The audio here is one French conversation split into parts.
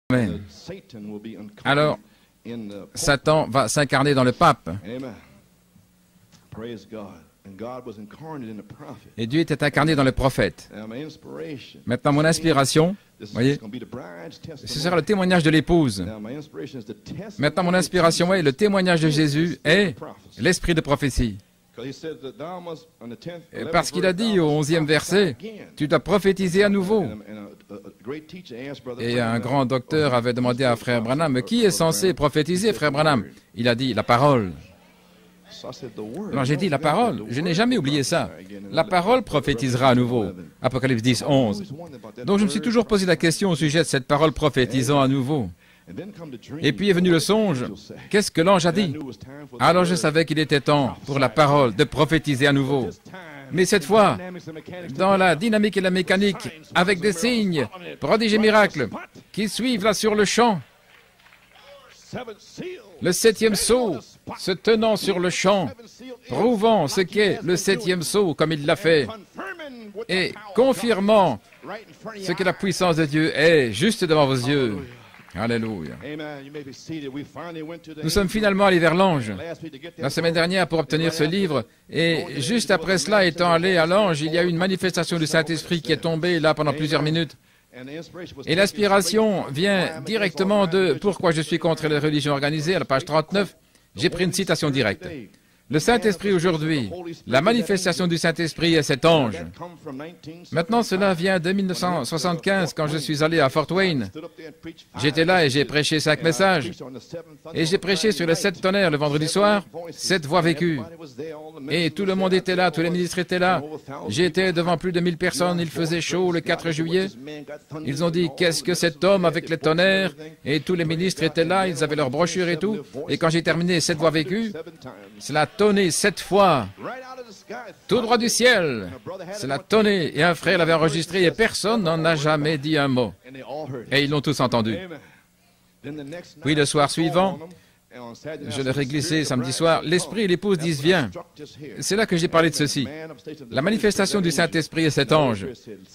Amen. Alors, Satan va s'incarner dans le pape. Et Dieu était incarné dans le prophète. Maintenant, mon inspiration, voyez, ce sera le témoignage de l'épouse. Maintenant, mon inspiration est le témoignage de Jésus et l'esprit de prophétie. Parce qu'il a dit au 11e verset, tu dois prophétiser à nouveau. Et un grand docteur avait demandé à Frère Branham, qui est censé prophétiser, Frère Branham? Il a dit, la parole. Alors j'ai dit, la parole, je n'ai jamais oublié ça. La parole prophétisera à nouveau. Apocalypse 10, 11. Donc je me suis toujours posé la question au sujet de cette parole prophétisant à nouveau. Et puis est venu le songe. Qu'est-ce que l'ange a dit? Alors je savais qu'il était temps pour la parole de prophétiser à nouveau. Mais cette fois, dans la dynamique et la mécanique, avec des signes, prodiges et miracles, qui suivent là sur le champ. Le 7e sceau, se tenant sur le champ, prouvant ce qu'est le 7e sceau comme il l'a fait, et confirmant ce que la puissance de Dieu est juste devant vos yeux. Alléluia. Nous sommes finalement allés vers l'ange la semaine dernière pour obtenir ce livre, et juste après cela, étant allé à l'ange, il y a eu une manifestation du Saint-Esprit qui est tombée là pendant plusieurs minutes. Et l'inspiration vient directement de « Pourquoi je suis contre les religions organisées » à la page 39. J'ai pris une citation directe. Le Saint-Esprit aujourd'hui, la manifestation du Saint-Esprit est cet ange. Maintenant, cela vient de 1975, quand je suis allé à Fort Wayne. J'étais là et j'ai prêché 5 messages. Et j'ai prêché sur les 7 tonnerres le vendredi soir, 7 voix vécues. Et tout le monde était là, tous les ministres étaient là. J'étais devant plus de 1000 personnes, il faisait chaud le 4 juillet. Ils ont dit, qu'est-ce que cet homme avec les tonnerres? Et tous les ministres étaient là, ils avaient leurs brochures et tout. Et quand j'ai terminé 7 voix vécues, cela a tonné 7 fois, tout droit du ciel. Cela a tonné, et un frère l'avait enregistré, et personne n'en a jamais dit un mot. Et ils l'ont tous entendu. Puis le soir suivant, je leur ai glissé samedi soir, l'Esprit et l'épouse disent, viens. C'est là que j'ai parlé de ceci. La manifestation du Saint-Esprit est cet ange.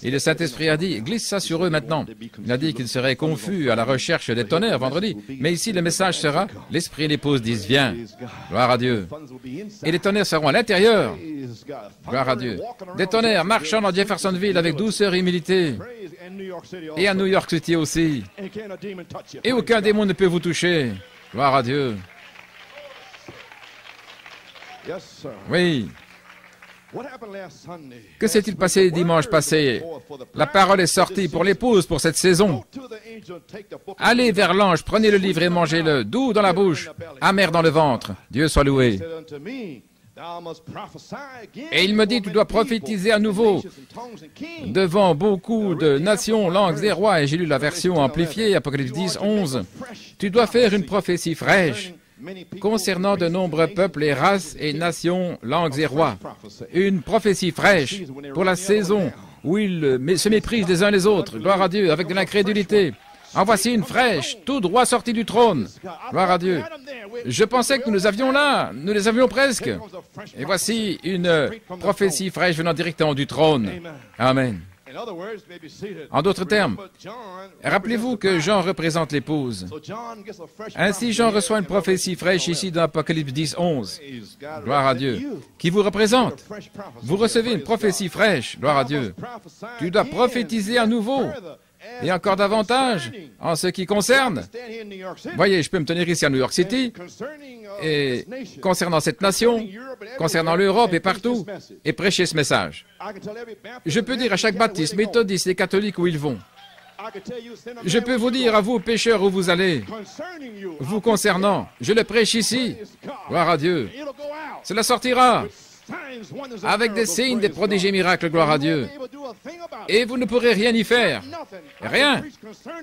Et le Saint-Esprit a dit, glisse ça sur eux maintenant. Il a dit qu'ils seraient confus à la recherche des tonnerres vendredi. Mais ici, le message sera, l'Esprit et l'épouse disent, viens. Gloire à Dieu. Et les tonnerres seront à l'intérieur. Gloire à Dieu. Des tonnerres marchant dans Jeffersonville avec douceur et humilité. Et à New York City aussi. Et aucun démon ne peut vous toucher. Gloire à Dieu. Oui. Que s'est-il passé dimanche passé? La parole est sortie pour l'épouse pour cette saison. Allez vers l'ange, prenez le livre et mangez-le, doux dans la bouche, amer dans le ventre. Dieu soit loué. Et il me dit, tu dois prophétiser à nouveau devant beaucoup de nations, langues et rois. Et j'ai lu la version amplifiée, Apocalypse 10, 11. Tu dois faire une prophétie fraîche concernant de nombreux peuples et races et nations, langues et rois. Une prophétie fraîche pour la saison où ils se méprisent les uns les autres. Gloire à Dieu, avec de l'incrédulité. En voici une fraîche, tout droit sortie du trône. Gloire à Dieu. Je pensais que nous les avions là, nous les avions presque. Et voici une prophétie fraîche venant directement du trône. Amen. En d'autres termes, rappelez-vous que Jean représente l'épouse. Ainsi, Jean reçoit une prophétie fraîche ici dans Apocalypse 10, 11. Gloire à Dieu. Qui vous représente? Vous recevez une prophétie fraîche. Gloire à Dieu. Tu dois prophétiser à nouveau. Et encore davantage, en ce qui concerne, voyez, je peux me tenir ici à New York City, et concernant cette nation, concernant l'Europe et partout, et prêcher ce message. Je peux dire à chaque baptiste, méthodiste et catholique où ils vont. Je peux vous dire à vous, pécheurs, où vous allez. Vous concernant, je le prêche ici. Gloire à Dieu. Cela sortira. Avec des signes, des prodiges et miracles, gloire à Dieu. Et vous ne pourrez rien y faire. Rien.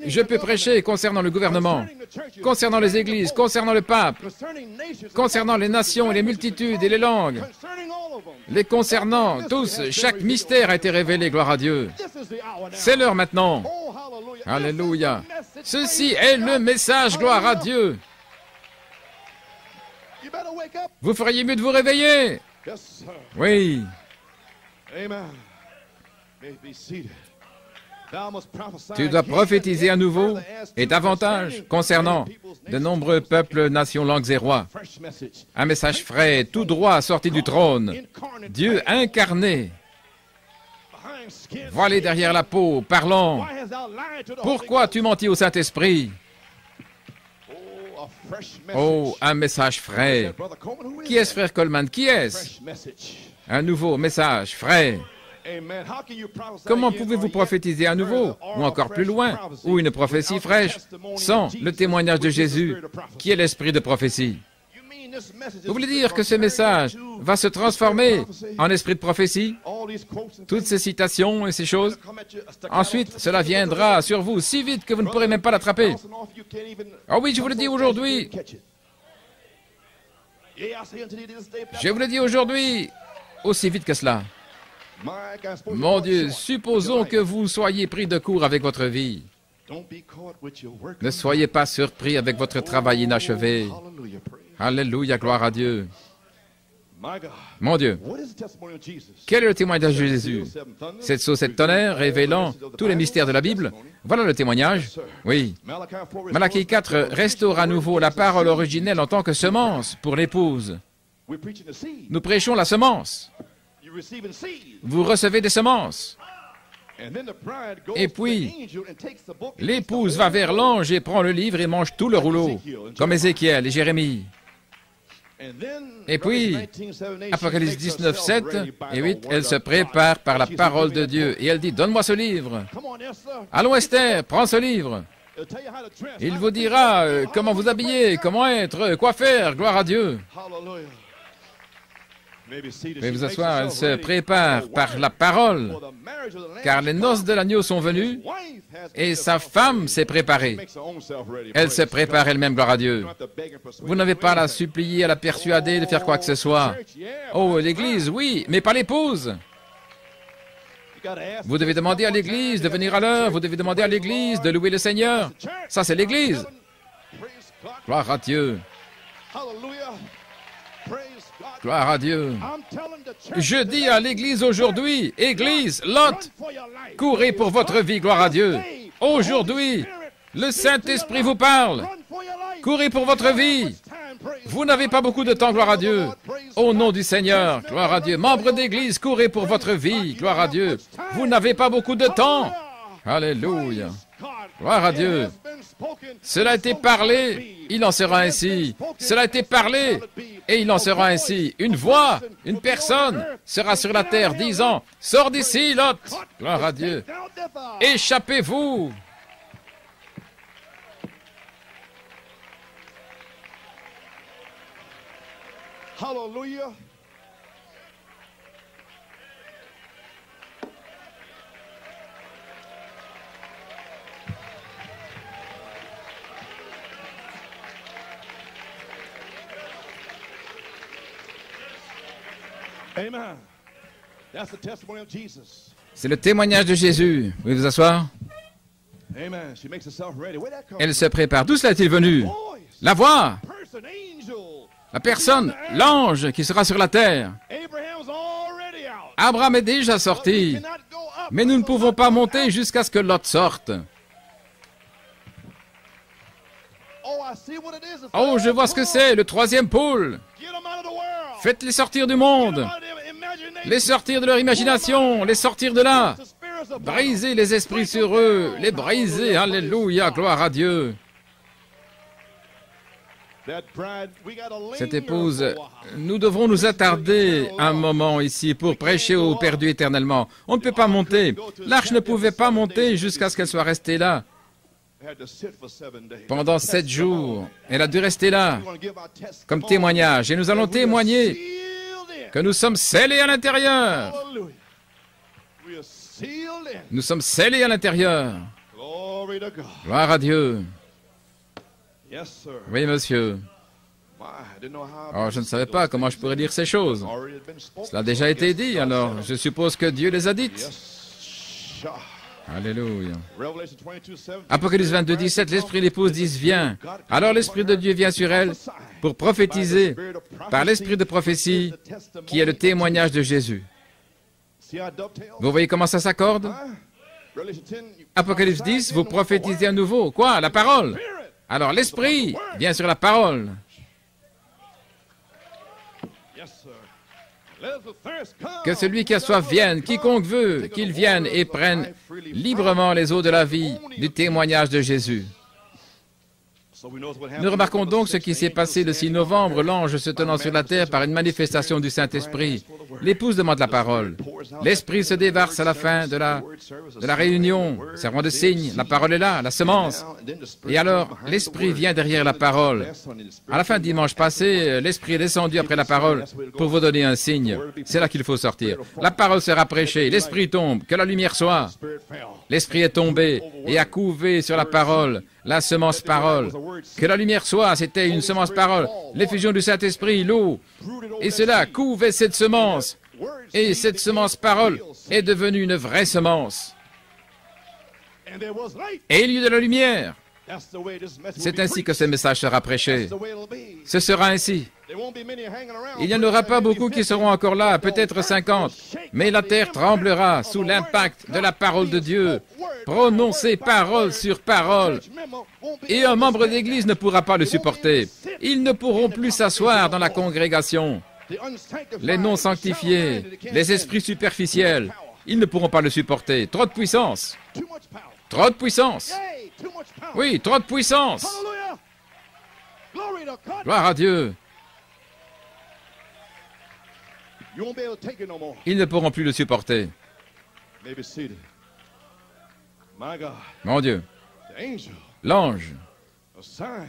Je peux prêcher concernant le gouvernement, concernant les églises, concernant le pape, concernant les nations et les multitudes et les langues. Les concernant tous, chaque mystère a été révélé, gloire à Dieu. C'est l'heure maintenant. Alléluia. Ceci est le message, gloire à Dieu. Vous feriez mieux de vous réveiller. Oui. Tu dois prophétiser à nouveau et davantage concernant de nombreux peuples, nations, langues et rois. Un message frais, tout droit sorti du trône. Dieu incarné, voilé derrière la peau, parlant. Pourquoi tu mentis au Saint-Esprit? Oh, un message frais. Qui est-ce, frère Coleman? Qui est-ce? Un nouveau message frais. Comment pouvez-vous prophétiser à nouveau, ou encore plus loin, ou une prophétie fraîche, sans le témoignage de Jésus, qui est l'esprit de prophétie? Vous voulez dire que ce message va se transformer en esprit de prophétie? Toutes ces citations et ces choses? Ensuite, cela viendra sur vous si vite que vous ne pourrez même pas l'attraper. Ah oui, je vous le dis aujourd'hui. Je vous le dis aujourd'hui, aussi vite que cela. Mon Dieu, supposons que vous soyez pris de court avec votre vie. Ne soyez pas surpris avec votre travail inachevé. Alléluia, gloire à Dieu. Mon Dieu, quel est le témoignage de Jésus? Cette sauce, cette tonnerre, révélant tous les mystères de la Bible. Voilà le témoignage. Oui. Malachie 4 restaure à nouveau la parole originelle en tant que semence pour l'épouse. Nous prêchons la semence. Vous recevez des semences. Et puis, l'épouse va vers l'ange et prend le livre et mange tout le rouleau, comme Ézéchiel et Jérémie. Et puis, Apocalypse 19, 7 et 8, elle se prépare par la parole de Dieu et elle dit, donne-moi ce livre. Allons Esther, prends ce livre. Il vous dira comment vous habiller, comment être, quoi faire, gloire à Dieu. Veuillez vous asseoir, elle se prépare par la parole, car les noces de l'agneau sont venues et sa femme s'est préparée. Elle se prépare elle-même, gloire à Dieu. Vous n'avez pas à la supplier, à la persuader de faire quoi que ce soit. Oh, l'Église, oui, mais pas l'épouse. Vous devez demander à l'Église de venir à l'heure, vous devez demander à l'Église de louer le Seigneur. Ça, c'est l'Église. Gloire à Dieu. Gloire à Dieu. Je dis à l'Église aujourd'hui, Église, Lot, courez pour votre vie, gloire à Dieu. Aujourd'hui, le Saint-Esprit vous parle. Courez pour votre vie. Vous n'avez pas beaucoup de temps, gloire à Dieu. Au nom du Seigneur, gloire à Dieu. Membres d'Église, courez pour votre vie, gloire à Dieu. Vous n'avez pas beaucoup de temps. Alléluia. Gloire à Dieu. Cela a été parlé, il en sera ainsi. Cela a été parlé, et il en sera ainsi. Une voix, une personne sera sur la terre disant, « Sors d'ici, Lot !» Gloire à Dieu. Échappez-vous. Hallelujah. Amen. That's the testimony of Jesus. C'est le témoignage de Jésus. Vous pouvez vous asseoir? Amen. She makes herself ready. Where that come Elle se prépare. D'où cela est-il venu? La voix, person, angel. la personne, l'ange qui sera sur la terre. Abraham's already out. Abraham est déjà sorti, Cannot go up. mais nous ne pouvons pas monter jusqu'à ce que Lot sorte. Oh, I see what it is. The Oh, je vois ce que c'est, le troisième pôle. Get them out of the world. Faites-les sortir du monde, Get them out of their imagination. les sortir de leur imagination, les sortir de là. The spirits of Brisez les esprits sur eux, les briser, alléluia, gloire à Dieu. that bride, we gotta linger Cette épouse, for a while. nous devrons nous attarder un moment ici pour prêcher aux perdus éternellement. On ne peut pas monter. L'arche ne pouvait pas monter jusqu'à ce qu'elle soit restée là Had to sit for 7 days. pendant 7 jours. Elle a dû rester là We're gonna give our testimony comme témoignage et nous allons that we are témoigner sealed in. que nous sommes scellés à l'intérieur. Hallelujah. We are sealed in. Nous sommes scellés à l'intérieur. Glory to God. Gloire à Dieu. Yes, sir. Oui, monsieur. My, I didn't know how. Alors, je ne savais pas comment je pourrais dire ces choses. Already had been spoken. Cela a déjà été dit, alors je suppose que Dieu les a dites. Yes. Sha. Alléluia. Revelation 22:17. Apocalypse 22, 17, l'Esprit et l'épouse disent, viens. Alors l'Esprit de Dieu vient sur elle pour prophétiser par l'Esprit de prophétie qui est le témoignage de Jésus. See how it dovetails? Vous voyez comment ça s'accorde? Huh? Apocalypse 10, vous prophétisez à nouveau. Quoi? La parole. Alors l'Esprit vient sur la parole. Que celui qui a soif vienne, quiconque veut qu'il vienne et prenne librement les eaux de la vie du témoignage de Jésus. Nous remarquons donc ce qui s'est passé le 6 novembre, l'ange se tenant sur la terre par une manifestation du Saint-Esprit. L'épouse demande la parole. L'Esprit se déverse à la fin de la réunion, servant de signe. La parole est là, la semence. Et alors, l'Esprit vient derrière la parole. À la fin de dimanche passé, l'Esprit est descendu après la parole pour vous donner un signe. C'est là qu'il faut sortir. La parole sera prêchée, l'Esprit tombe, que la lumière soit. L'Esprit est tombé et a couvé sur la parole, la semence parole. Que la lumière soit, c'était une semence parole. L'effusion du Saint-Esprit, l'eau. Et cela couvait cette semence. Et cette semence parole est devenue une vraie semence. Et il y eut de la lumière. C'est ainsi que ce message sera prêché. Ce sera ainsi. Il n'y en aura pas beaucoup qui seront encore là, peut-être 50, mais la terre tremblera sous l'impact de la parole de Dieu, prononcée parole sur parole, et un membre d'Église ne pourra pas le supporter. Ils ne pourront plus s'asseoir dans la congrégation. Les non-sanctifiés, les esprits superficiels, ils ne pourront pas le supporter. Trop de puissance. Trop de puissance. Oui, trop de puissance. Gloire à Dieu. Ils ne pourront plus le supporter. Mon Dieu, l'ange,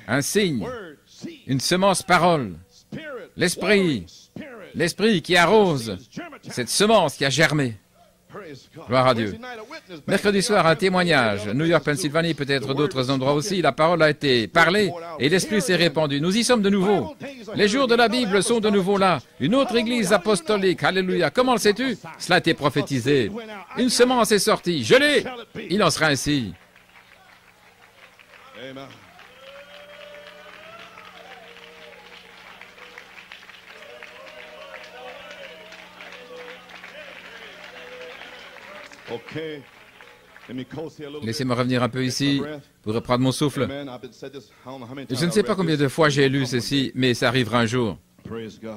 un signe, une semence parole, l'Esprit qui arrose cette semence qui a germé. Gloire à Dieu. Mercredi soir, un témoignage. New York, Pennsylvanie, peut-être d'autres endroits aussi. La parole a été parlée et l'Esprit s'est répandu. Nous y sommes de nouveau. Les jours de la Bible sont de nouveau là. Une autre église apostolique. Alléluia. Comment le sais-tu? Cela a été prophétisé. Une semence est sortie. Je l'ai. Il en sera ainsi. Amen. Laissez-moi revenir un peu ici pour reprendre mon souffle. Je ne sais pas combien de fois j'ai lu ceci, mais ça arrivera un jour.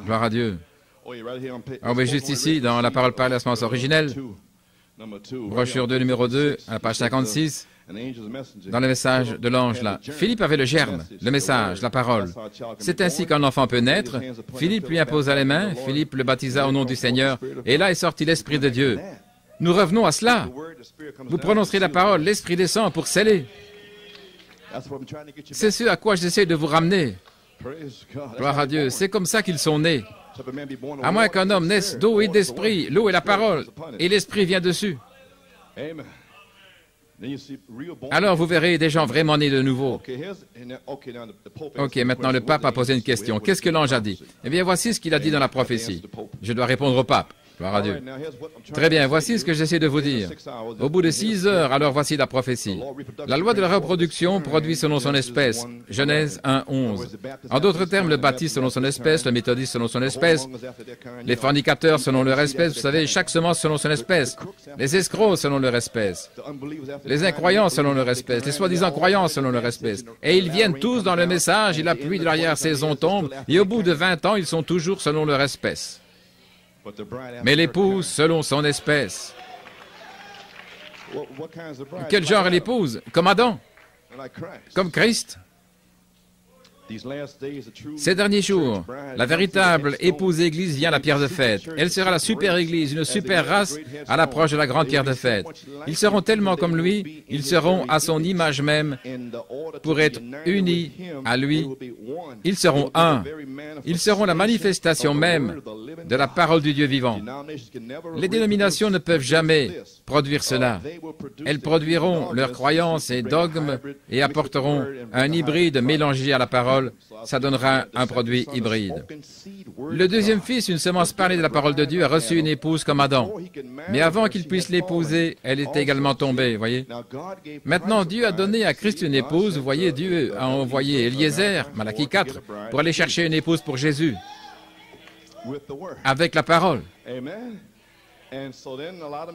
Gloire à Dieu. On est juste ici, dans la parole par la semence originelle, brochure 2, numéro 2, à la page 56, dans le message de l'ange là. Philippe avait le germe, le message, la parole. C'est ainsi qu'un enfant peut naître. Philippe lui imposa les mains, Philippe le baptisa au nom du Seigneur, et là est sorti l'Esprit de Dieu. Nous revenons à cela. Vous prononcerez la parole, l'Esprit descend pour sceller. C'est ce à quoi j'essaie de vous ramener. Gloire à Dieu. C'est comme ça qu'ils sont nés. À moins qu'un homme naisse d'eau et d'esprit, l'eau est la parole, et l'Esprit vient dessus. Alors vous verrez des gens vraiment nés de nouveau. Ok, maintenant le pape a posé une question. Qu'est-ce que l'ange a dit? Eh bien, voici ce qu'il a dit dans la prophétie. Je dois répondre au pape. Gloire à Dieu. Très bien, voici ce que j'essaie de vous dire. Au bout de 6 heures, alors voici la prophétie. La loi de la reproduction produit selon son espèce. Genèse 1, 11. En d'autres termes, le baptiste selon son espèce, le méthodiste selon son espèce, les fornicateurs selon leur espèce, vous savez, chaque semence selon son espèce, les escrocs selon leur espèce, les incroyants selon leur espèce, les soi-disant croyants selon leur espèce. Et ils viennent tous dans le message, et la pluie de l'arrière-saison tombe, et au bout de 20 ans, ils sont toujours selon leur espèce. Mais l'épouse selon son espèce. Quel genre est l'épouse? Comme Adam? Comme Christ? Ces derniers jours, la véritable épouse Église vient à la pierre de fête. Elle sera la super Église, une super race à l'approche de la grande pierre de fête. Ils seront tellement comme lui, ils seront à son image même pour être unis à lui. Ils seront un. Ils seront la manifestation même de la parole du Dieu vivant. Les dénominations ne peuvent jamais produire cela. Elles produiront leurs croyances et dogmes et apporteront un hybride mélangé à la parole. Ça donnera un produit hybride. Le deuxième fils, une semence parlée de la parole de Dieu, a reçu une épouse comme Adam. Mais avant qu'il puisse l'épouser, elle est également tombée, voyez. Maintenant, Dieu a donné à Christ une épouse. Vous voyez, Dieu a envoyé Eliezer, Malachie 4, pour aller chercher une épouse pour Jésus, avec la parole.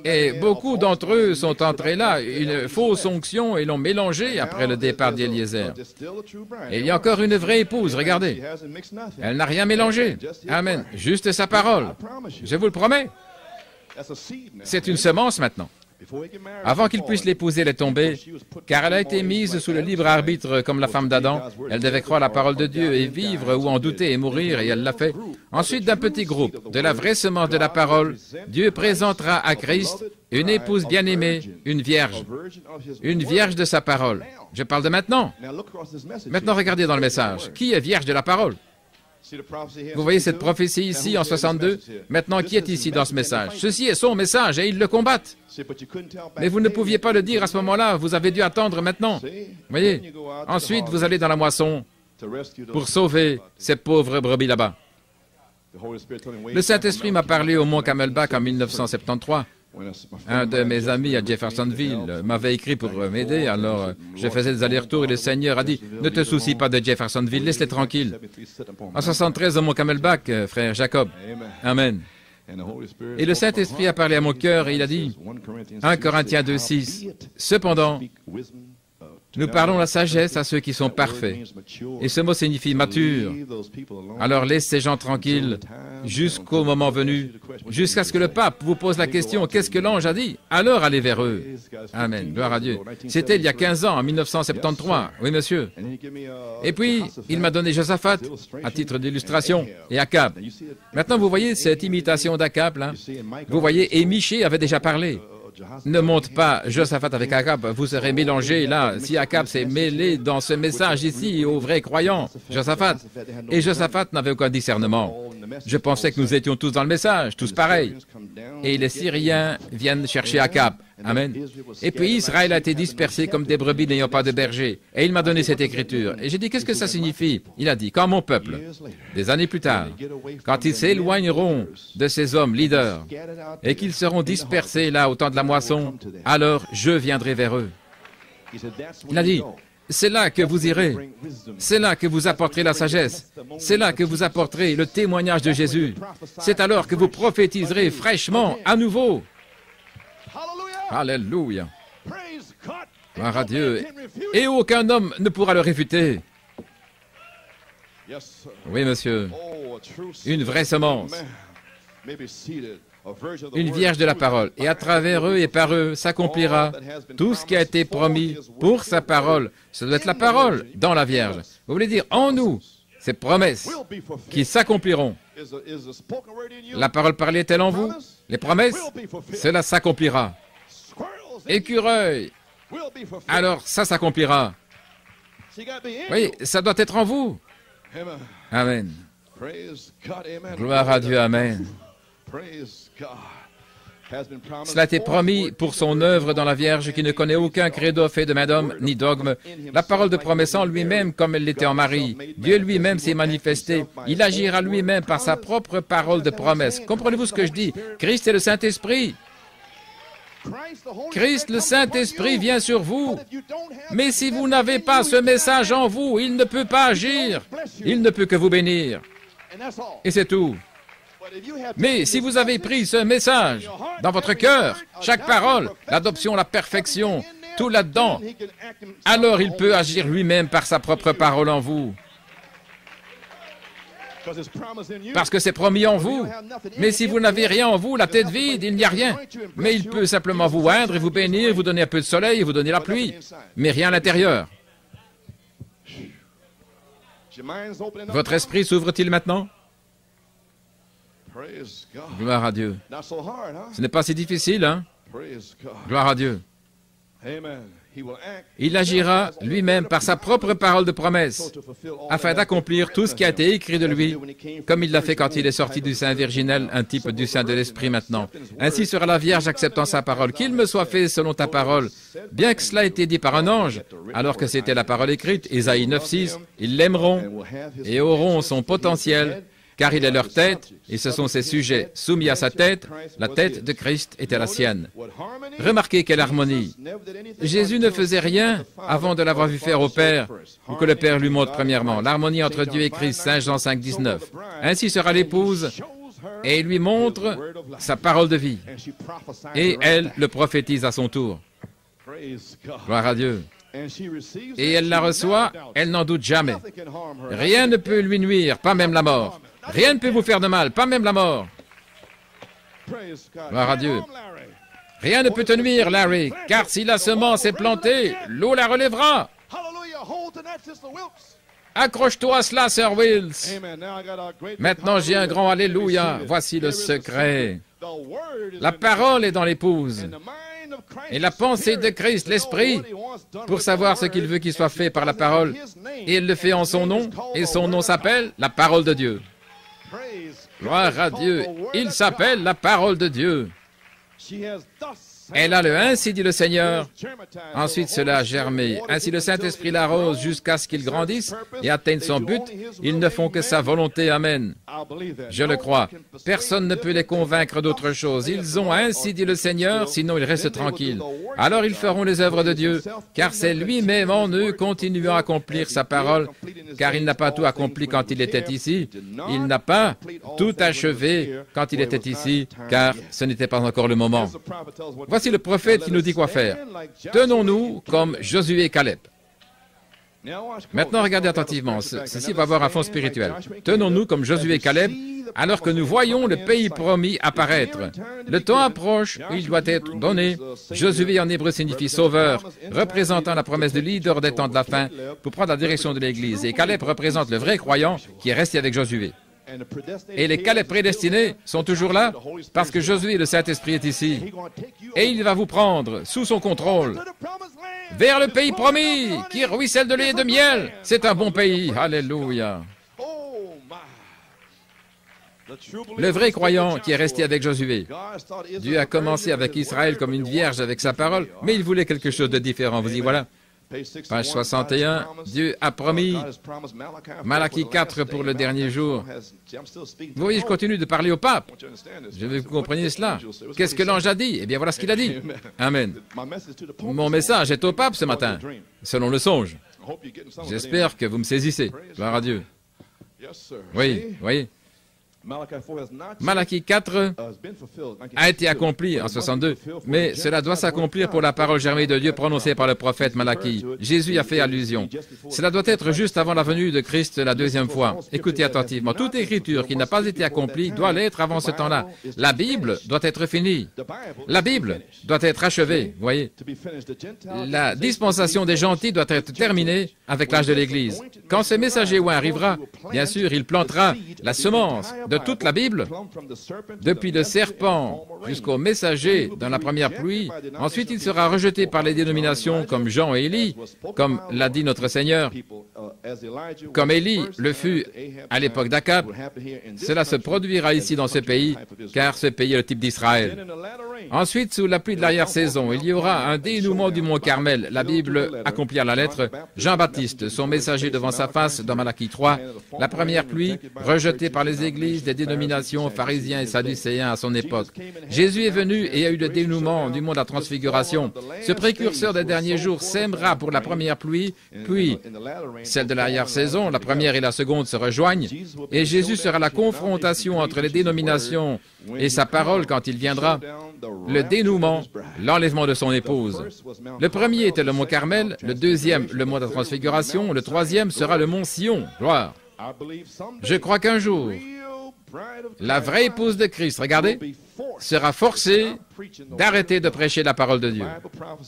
Et beaucoup d'entre eux sont entrés là, une fausse onction, et l'ont mélangé après le départ d'Eliezer. Et il y a encore une vraie épouse, regardez. Elle n'a rien mélangé. Amen. Juste sa parole. Je vous le promets. C'est une semence maintenant. Avant qu'il puisse l'épouser, elle est tombée, car elle a été mise sous le libre arbitre comme la femme d'Adam. Elle devait croire la parole de Dieu et vivre ou en douter et mourir, et elle l'a fait. Ensuite, d'un petit groupe, de la vraie semence de la parole, Dieu présentera à Christ une épouse bien-aimée, une vierge de sa parole. Je parle de maintenant. Maintenant, regardez dans le message. Qui est vierge de la parole? Vous voyez cette prophétie ici en 62? Maintenant, qui est ici dans ce message? Ceci est son message et ils le combattent. Mais vous ne pouviez pas le dire à ce moment-là, vous avez dû attendre maintenant. Voyez? Ensuite, vous allez dans la moisson pour sauver ces pauvres brebis là-bas. Le Saint-Esprit m'a parlé au Mont Camelback en 1973. Un de mes amis à Jeffersonville m'avait écrit pour m'aider, alors je faisais des allers-retours et le Seigneur a dit « Ne te soucie pas de Jeffersonville, laisse-les tranquilles. » En 73, au Mont Camelback, frère Jacob. Amen. Et le Saint-Esprit a parlé à mon cœur et il a dit, 1 Corinthiens 2,6, « Cependant, nous parlons la sagesse à ceux qui sont parfaits. » Et ce mot signifie mature. Alors laisse ces gens tranquilles jusqu'au moment venu, jusqu'à ce que le pape vous pose la question, qu'est-ce que l'ange a dit? Alors allez vers eux. Amen. Gloire à Dieu. C'était il y a 15 ans, en 1973. Oui, monsieur. Et puis, il m'a donné Josaphat, à titre d'illustration, et Akab. Maintenant, vous voyez cette imitation d'Akab, là? Vous voyez, et Michée avait déjà parlé. Ne monte pas Josaphat avec Akab, vous serez mélangés là. Si Akab s'est mêlé dans ce message ici aux vrais croyants, Josaphat. Et Josaphat n'avait aucun discernement. Je pensais que nous étions tous dans le message, tous pareils. Et les Syriens viennent chercher Akab. Amen. Et puis Israël a été dispersé comme des brebis n'ayant pas de berger. Et il m'a donné cette écriture. Et j'ai dit, qu'est-ce que ça signifie? Il a dit, quand mon peuple, des années plus tard, quand ils s'éloigneront de ces hommes leaders et qu'ils seront dispersés là au temps de la moisson, alors je viendrai vers eux. Il a dit, c'est là que vous irez. C'est là que vous apporterez la sagesse. C'est là que vous apporterez le témoignage de Jésus. C'est alors que vous prophétiserez fraîchement à nouveau. Alléluia. Gloire à Dieu. Et aucun homme ne pourra le réfuter. Oui, monsieur. Une vraie semence. Une vierge de la parole. Et à travers eux et par eux s'accomplira tout ce qui a été promis pour sa parole. Ça doit être la parole dans la vierge. Vous voulez dire en nous, ces promesses qui s'accompliront. La parole parlée est-elle en vous? Les promesses, cela s'accomplira. Écureuil, alors ça s'accomplira. Oui, ça doit être en vous. Amen. Gloire à Dieu, amen. Cela a été promis pour son œuvre dans la Vierge qui ne connaît aucun credo fait de main d'homme ni dogme. La parole de promesse en lui-même comme elle l'était en Marie. Dieu lui-même s'est manifesté. Il agira lui-même par sa propre parole de promesse. Comprenez-vous ce que je dis? Christ est le Saint-Esprit. Christ, le Saint-Esprit, vient sur vous. Mais si vous n'avez pas ce message en vous, il ne peut pas agir. Il ne peut que vous bénir. Et c'est tout. Mais si vous avez pris ce message dans votre cœur, chaque parole, l'adoption, la perfection, tout là-dedans, alors il peut agir lui-même par sa propre parole en vous. Parce que c'est promis en vous. Mais si vous n'avez rien en vous, la tête vide, il n'y a rien. Mais il peut simplement vous oindre et vous bénir, vous donner un peu de soleil et vous donner la pluie. Mais rien à l'intérieur. Votre esprit s'ouvre-t-il maintenant? Gloire à Dieu. Ce n'est pas si difficile, hein? Gloire à Dieu. Il agira lui-même par sa propre parole de promesse, afin d'accomplir tout ce qui a été écrit de lui, comme il l'a fait quand il est sorti du sein virginel, un type du sein de l'Esprit maintenant. Ainsi sera la Vierge acceptant sa parole, qu'il me soit fait selon ta parole. Bien que cela ait été dit par un ange, alors que c'était la parole écrite, Ésaïe 9,6, ils l'aimeront et auront son potentiel, car il est leur tête, et ce sont ses sujets soumis à sa tête. La tête de Christ était la sienne. Remarquez quelle harmonie. Jésus ne faisait rien avant de l'avoir vu faire au Père, ou que le Père lui montre premièrement. L'harmonie entre Dieu et Christ, Saint Jean 5,19. Ainsi sera l'épouse et il lui montre sa parole de vie. Et elle le prophétise à son tour. Gloire à Dieu. Et elle la reçoit, elle n'en doute jamais. Rien ne peut lui nuire, pas même la mort. Rien ne peut vous faire de mal, pas même la mort. Gloire à Dieu. Rien ne peut te nuire, Larry, car si la semence est plantée, l'eau la relèvera. Accroche-toi à cela, Sir Wills. Maintenant, j'ai un grand Alléluia. Voici le secret. La parole est dans l'épouse. Et la pensée de Christ, l'Esprit, pour savoir ce qu'il veut qu'il soit fait par la parole. Et il le fait en son nom, et son nom s'appelle la parole de Dieu. Gloire à Dieu. Il s'appelle la parole de Dieu. Elle a le ainsi dit le Seigneur. Ensuite, cela a germé. Ainsi, le Saint-Esprit l'arrose jusqu'à ce qu'il grandisse et atteigne son but. Ils ne font que sa volonté. Amen. Je le crois. Personne ne peut les convaincre d'autre chose. Ils ont ainsi dit le Seigneur, sinon ils restent tranquilles. Alors ils feront les œuvres de Dieu, car c'est lui-même en eux continuant à accomplir sa parole, car il n'a pas tout accompli quand il était ici. Il n'a pas tout achevé quand il était ici, car ce n'était pas encore le moment. Voici le prophète qui nous dit quoi faire. Tenons-nous comme Josué et Caleb. Maintenant, regardez attentivement. Ceci va avoir un fond spirituel. Tenons-nous comme Josué et Caleb, alors que nous voyons le pays promis apparaître. Le temps approche où il doit être donné. Josué en hébreu signifie sauveur, représentant la promesse de leader des temps de la fin pour prendre la direction de l'Église. Et Caleb représente le vrai croyant qui est resté avec Josué. Et les Caleb prédestinés sont toujours là parce que Josué, le Saint-Esprit, est ici. Et il va vous prendre sous son contrôle vers le pays promis qui ruisselle de lait et de miel. C'est un bon pays. Alléluia. Le vrai croyant qui est resté avec Josué. Dieu a commencé avec Israël comme une vierge avec sa parole, mais il voulait quelque chose de différent. Vous y voilà. Page 61, Dieu a promis Malachie 4 pour le dernier jour. Vous voyez, je continue de parler au pape. Je veux que vous compreniez cela. Qu'est-ce que l'ange a dit? Eh bien, voilà ce qu'il a dit. Amen. Mon message est au pape ce matin, selon le songe. J'espère que vous me saisissez. Gloire à Dieu. Oui, voyez. Malachie 4 a été accompli en 62, mais cela doit s'accomplir pour la parole germée de Dieu prononcée par le prophète Malachie. Jésus a fait allusion. Cela doit être juste avant la venue de Christ la deuxième fois. Écoutez attentivement. Toute écriture qui n'a pas été accomplie doit l'être avant ce temps-là. La Bible doit être finie. La Bible doit être achevée. Voyez. La dispensation des gentils doit être terminée avec l'âge de l'Église. Quand ce messager oint arrivera, bien sûr, il plantera la semence de toute la Bible, depuis le serpent jusqu'au messager dans la première pluie. Ensuite, il sera rejeté par les dénominations comme Jean et Élie, comme l'a dit notre Seigneur. Comme Élie le fut à l'époque d'Akab, cela se produira ici dans ce pays, car ce pays est le type d'Israël. Ensuite, sous la pluie de l'arrière-saison, il y aura un dénouement du mont Carmel. La Bible accomplie à la lettre. Jean-Baptiste, son messager devant sa face dans Malachie 3. La première pluie, rejetée par les églises des dénominations pharisiens et sadducéens à son époque. Jésus est venu et a eu le dénouement du mont de la transfiguration. Ce précurseur des derniers jours sèmera pour la première pluie, puis celle de l'arrière-saison, la première et la seconde se rejoignent, et Jésus sera la confrontation entre les dénominations et sa parole quand il viendra. Le dénouement, l'enlèvement de son épouse. Le premier était le mont Carmel, le deuxième le mont de la transfiguration, le troisième sera le mont Sion. Gloire. Je crois qu'un jour, la vraie épouse de Christ, regardez, sera forcée d'arrêter de prêcher la parole de Dieu.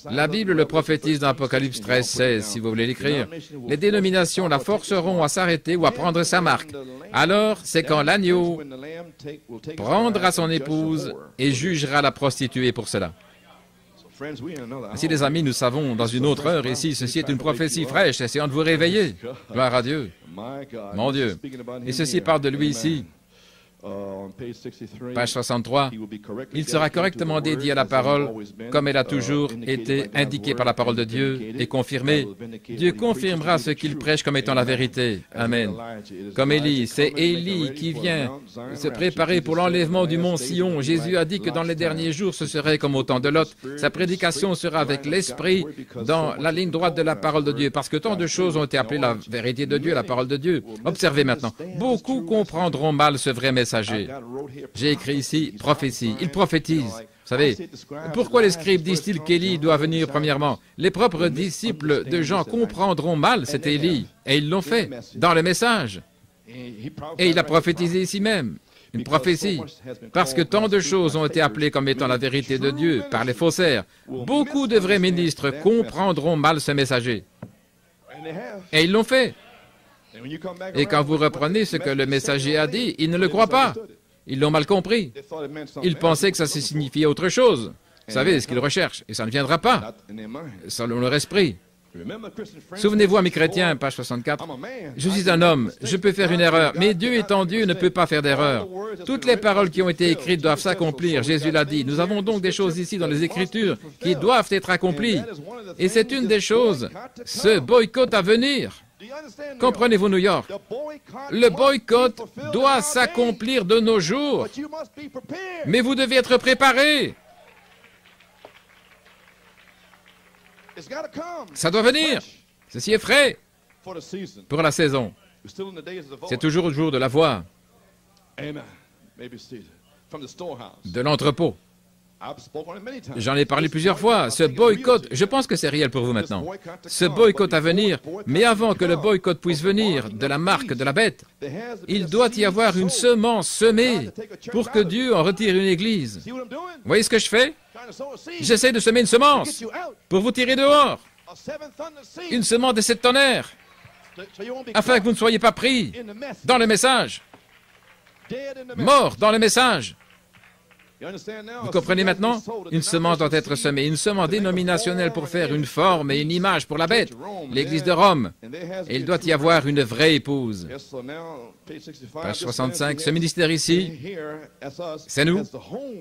La Bible le prophétise dans Apocalypse 13, 16, si vous voulez l'écrire. Les dénominations la forceront à s'arrêter ou à prendre sa marque. Alors, c'est quand l'agneau prendra son épouse et jugera la prostituée pour cela. Ainsi, les amis, nous savons dans une autre heure ici, ceci est une prophétie fraîche, essayant de vous réveiller. Gloire à Dieu. Mon Dieu. Et ceci parle de lui ici. Page 63, il sera correctement dédié à la parole, comme elle a toujours été indiquée par la parole de Dieu et confirmée. Dieu confirmera ce qu'il prêche comme étant la vérité. Amen. Comme Élie, c'est Élie qui vient se préparer pour l'enlèvement du mont Sion. Jésus a dit que dans les derniers jours, ce serait comme au temps de Lot. Sa prédication sera avec l'esprit dans la ligne droite de la parole de Dieu, parce que tant de choses ont été appelées la vérité de Dieu, la parole de Dieu. Observez maintenant. Beaucoup comprendront mal ce vrai message. messager. J'ai écrit ici prophétie. Il prophétise. Vous savez, pourquoi les scribes disent-ils qu'Élie doit venir premièrement? Les propres disciples de Jean comprendront mal cet Élie, et ils l'ont fait dans le message. Et il a prophétisé ici même, une prophétie, parce que tant de choses ont été appelées comme étant la vérité de Dieu par les faussaires. Beaucoup de vrais ministres comprendront mal ce messager. Et ils l'ont fait. Et quand vous reprenez ce que le messager a dit, ils ne le croient pas. Ils l'ont mal compris. Ils pensaient que ça signifiait autre chose. Vous savez ce qu'ils recherchent, et ça ne viendra pas, selon leur esprit. Souvenez-vous, amis chrétiens, page 64, je suis un homme, je peux faire une erreur, mais Dieu étant Dieu ne peut pas faire d'erreur. Toutes les paroles qui ont été écrites doivent s'accomplir, Jésus l'a dit. Nous avons donc des choses ici dans les Écritures qui doivent être accomplies. Et c'est une des choses, ce boycott à venir. Comprenez-vous, New York? Le boycott doit s'accomplir de nos jours, mais vous devez être préparés. Ça doit venir. Ceci est frais pour la saison. C'est toujours le jour de la voie, de l'entrepôt. J'en ai parlé plusieurs fois. Ce boycott, je pense que c'est réel pour vous maintenant. Ce boycott à venir, mais avant que le boycott puisse venir de la marque de la bête, il doit y avoir une semence semée pour que Dieu en retire une église. Vous voyez ce que je fais? J'essaie de semer une semence pour vous tirer dehors. Une semence de 7 tonnerres, afin que vous ne soyez pas pris dans le message, mort dans le message. Vous comprenez maintenant? Une semence doit être semée, une semence dénominationnelle pour faire une forme et une image pour la bête, l'Église de Rome. Et il doit y avoir une vraie épouse. Page 65, ce ministère ici, c'est nous,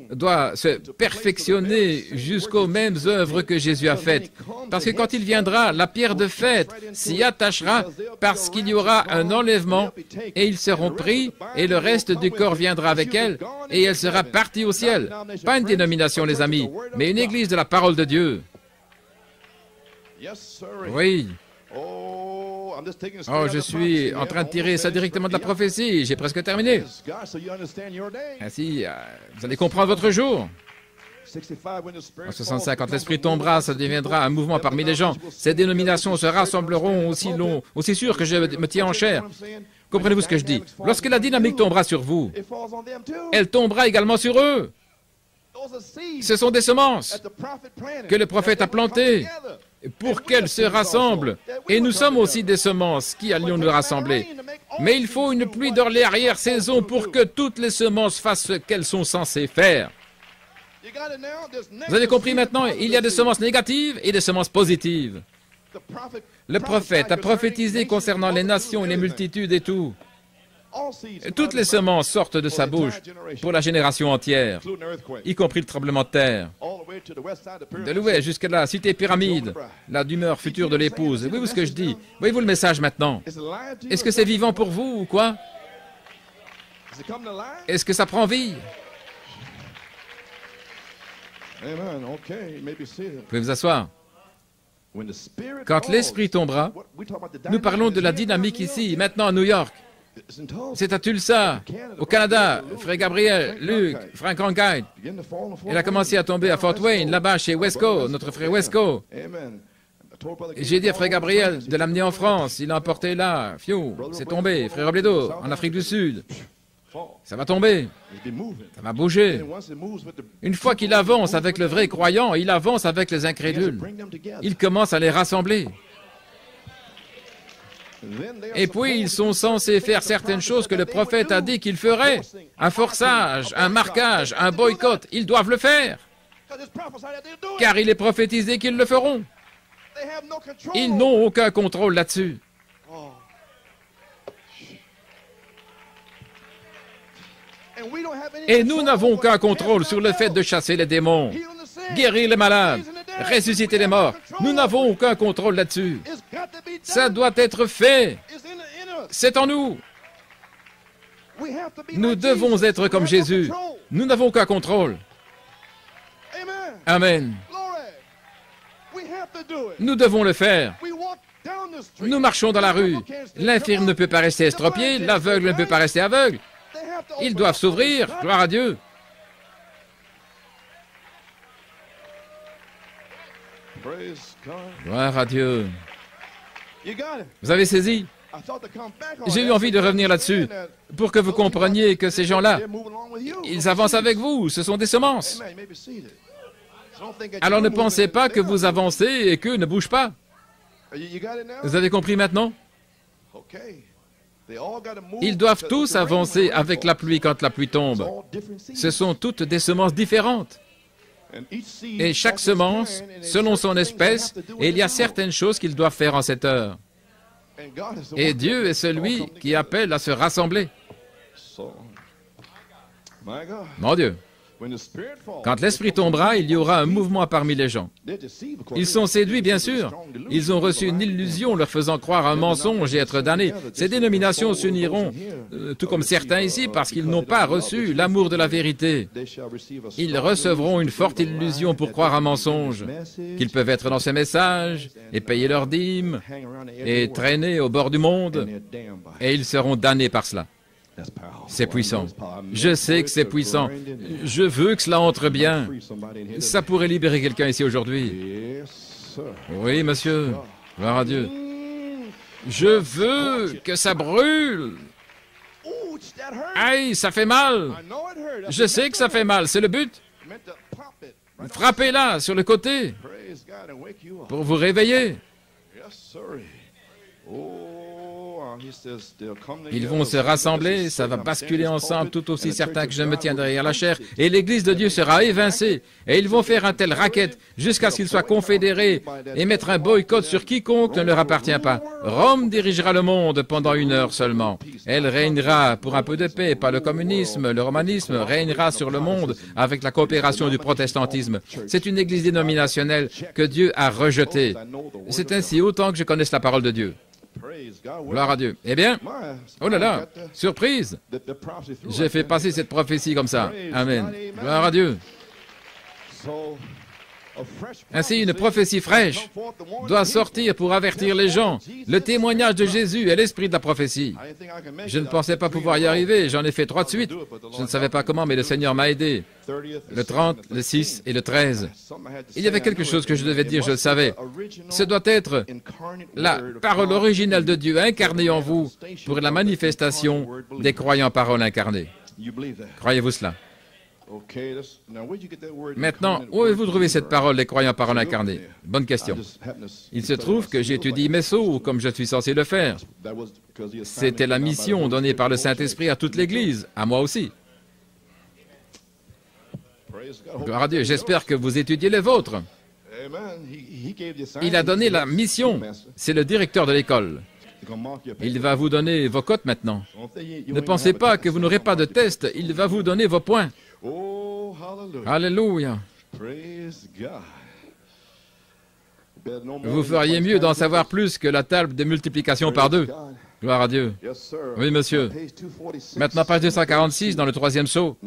doit se perfectionner jusqu'aux mêmes œuvres que Jésus a faites. Parce que quand il viendra, la pierre de fête s'y attachera parce qu'il y aura un enlèvement et ils seront pris et le reste du corps viendra avec elle et elle sera partie au ciel. Pas une dénomination, les amis, mais une église de la parole de Dieu. Oui. Oh, je suis en train de tirer ça directement de la prophétie. J'ai presque terminé. Ainsi, vous allez comprendre votre jour. En 65, quand l'Esprit tombera, ça deviendra un mouvement parmi les gens. Ces dénominations se rassembleront aussi sûr que je me tiens en chair. Comprenez-vous ce que je dis? Lorsque la dynamique tombera sur vous, elle tombera également sur eux. Ce sont des semences que le prophète a plantées pour qu'elles se rassemblent. Et nous sommes aussi des semences qui allions nous rassembler. Mais il faut une pluie dans les arrière-saisons pour que toutes les semences fassent ce qu'elles sont censées faire. Vous avez compris maintenant? Il y a des semences négatives et des semences positives. Le prophète a prophétisé concernant les nations et les multitudes et tout. Toutes les semences sortent de sa bouche pour la génération entière, y compris le tremblement de terre. De l'ouest jusqu'à la cité pyramide, la demeure future de l'épouse. Voyez-vous ce que je dis? Voyez-vous le message maintenant? Est-ce que c'est vivant pour vous ou quoi? Est-ce que ça prend vie? Vous pouvez vous asseoir. Quand l'Esprit tombera, nous parlons de la dynamique ici, maintenant à New York. C'est à Tulsa, au Canada, Frère Gabriel, Luc, Frank Cronkite. Il a commencé à tomber à Fort Wayne, là-bas chez Wesco, notre frère Wesco. J'ai dit à Frère Gabriel de l'amener en France, il l'a emporté là, fiou, c'est tombé. Frère Robledo, en Afrique du Sud. Ça va tomber, ça va bouger. Une fois qu'il avance avec le vrai croyant, il avance avec les incrédules. Il commence à les rassembler. Et puis, ils sont censés faire certaines choses que le prophète a dit qu'ils feraient. Un forçage, un marquage, un boycott, ils doivent le faire. Car il est prophétisé qu'ils le feront. Ils n'ont aucun contrôle là-dessus. Et nous n'avons aucun contrôle sur le fait de chasser les démons, guérir les malades, ressusciter les morts. Nous n'avons aucun contrôle là-dessus. Ça doit être fait. C'est en nous. Nous devons être comme Jésus. Nous n'avons aucun contrôle. Amen. Nous devons le faire. Nous marchons dans la rue. L'infirme ne peut pas rester estropié, l'aveugle ne peut pas rester aveugle. Ils doivent s'ouvrir. Gloire à Dieu. Gloire à Dieu. Vous avez saisi? J'ai eu envie de revenir là-dessus pour que vous compreniez que ces gens-là, ils avancent avec vous. Ce sont des semences. Alors ne pensez pas que vous avancez et qu'eux ne bougent pas. Vous avez compris maintenant? Ils doivent tous avancer avec la pluie quand la pluie tombe. Ce sont toutes des semences différentes. Et chaque semence, selon son espèce, il y a certaines choses qu'ils doivent faire en cette heure. Et Dieu est celui qui appelle à se rassembler. Mon Dieu. Quand l'Esprit tombera, il y aura un mouvement parmi les gens. Ils sont séduits, bien sûr. Ils ont reçu une illusion leur faisant croire un mensonge et être damnés. Ces dénominations s'uniront, tout comme certains ici, parce qu'ils n'ont pas reçu l'amour de la vérité. Ils recevront une forte illusion pour croire un mensonge, qu'ils peuvent être dans ces messages et payer leurs dîmes et traîner au bord du monde, et ils seront damnés par cela. C'est puissant. Je sais que c'est puissant. Je veux que cela entre bien. Ça pourrait libérer quelqu'un ici aujourd'hui. Oui, monsieur. Gloire à Dieu. Je veux que ça brûle. Aïe, ça fait mal. Je sais que ça fait mal. C'est le but. Frappez-la sur le côté pour vous réveiller. Ils vont se rassembler, ça va basculer ensemble, tout aussi certain que je me tiens derrière la chair, et l'Église de Dieu sera évincée, et ils vont faire un tel racket jusqu'à ce qu'ils soient confédérés et mettre un boycott sur quiconque ne leur appartient pas. Rome dirigera le monde pendant 1 heure seulement. Elle régnera pour un peu de paix, pas le communisme, le romanisme régnera sur le monde avec la coopération du protestantisme. C'est une Église dénominationnelle que Dieu a rejetée. C'est ainsi autant que je connaisse la parole de Dieu. Gloire à Dieu. Eh bien, oh là là, surprise, j'ai fait passer cette prophétie comme ça. Amen. Gloire à Dieu. Ainsi, une prophétie fraîche doit sortir pour avertir les gens. Le témoignage de Jésus est l'esprit de la prophétie. Je ne pensais pas pouvoir y arriver, j'en ai fait 3 de suite. Je ne savais pas comment, mais le Seigneur m'a aidé. Le 30, le 6 et le 13. Il y avait quelque chose que je devais dire, je le savais. Ce doit être la parole originelle de Dieu incarnée en vous pour la manifestation des croyants paroles incarnées. Croyez-vous cela? Maintenant, où avez-vous trouvé cette parole, les croyants paroles incarnées? Bonne question. Il se trouve que j'étudie Messo, comme je suis censé le faire. C'était la mission donnée par le Saint-Esprit à toute l'Église, à moi aussi. Gloire à Dieu, j'espère que vous étudiez les vôtres. Il a donné la mission, c'est le directeur de l'école. Il va vous donner vos cotes maintenant. Ne pensez pas que vous n'aurez pas de test, il va vous donner vos points. Alléluia. Vous feriez mieux d'en savoir plus que la table de multiplication par 2. Gloire à Dieu. Oui, monsieur. Maintenant, page 246, dans le 3e sceau.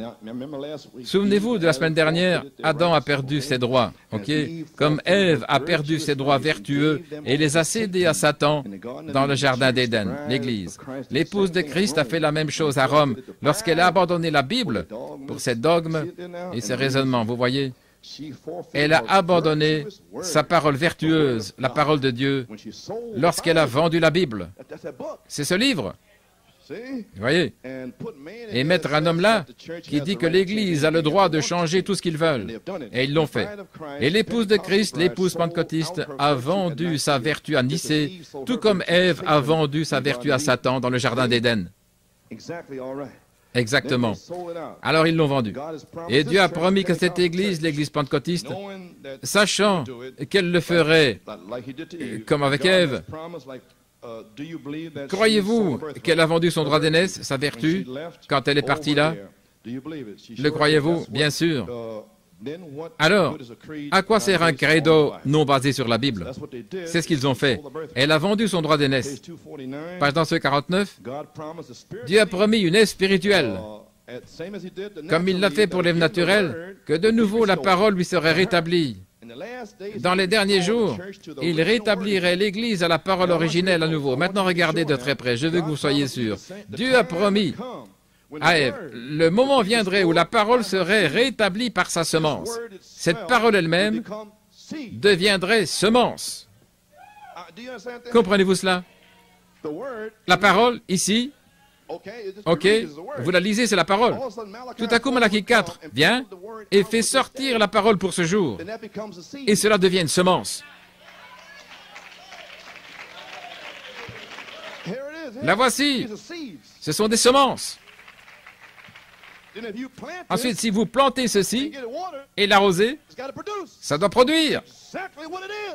Souvenez-vous de la semaine dernière, Adam a perdu ses droits, ok? Comme Ève a perdu ses droits vertueux et les a cédés à Satan dans le jardin d'Éden, l'Église. L'épouse de Christ a fait la même chose à Rome lorsqu'elle a abandonné la Bible pour ses dogmes et ses raisonnements, vous voyez? Elle a abandonné sa parole vertueuse, la parole de Dieu, lorsqu'elle a vendu la Bible. C'est ce livre. Vous voyez? Et mettre un homme là qui dit que l'Église a le droit de changer tout ce qu'ils veulent. Et ils l'ont fait. Et l'épouse de Christ, l'épouse pentecôtiste, a vendu sa vertu à Nicée, tout comme Ève a vendu sa vertu à Satan dans le jardin d'Éden. Exactement. Alors ils l'ont vendu. Et Dieu a promis que cette Église, l'Église pentecôtiste, sachant qu'elle le ferait comme avec Ève, croyez-vous qu'elle a vendu son droit d'aînesse, sa vertu, quand elle est partie là? Le croyez-vous? Bien sûr. Alors, à quoi sert un credo non basé sur la Bible? C'est ce qu'ils ont fait. Elle a vendu son droit d'aînesse. Page 249. Dieu a promis une aide spirituelle, comme il l'a fait pour l'Ève naturelle, que de nouveau la parole lui serait rétablie. Dans les derniers jours, il rétablirait l'Église à la parole originelle à nouveau. Maintenant, regardez de très près, je veux que vous soyez sûrs. Dieu a promis à Ève. Le moment viendrait où la parole serait rétablie par sa semence. Cette parole elle-même deviendrait semence. Comprenez-vous cela? La parole, ici, ok, vous la lisez, c'est la parole. Tout à coup, Malachie 4 vient et fait sortir la parole pour ce jour. Et cela devient une semence. La voici. Ce sont des semences. Ensuite, si vous plantez ceci et l'arrosez, ça doit produire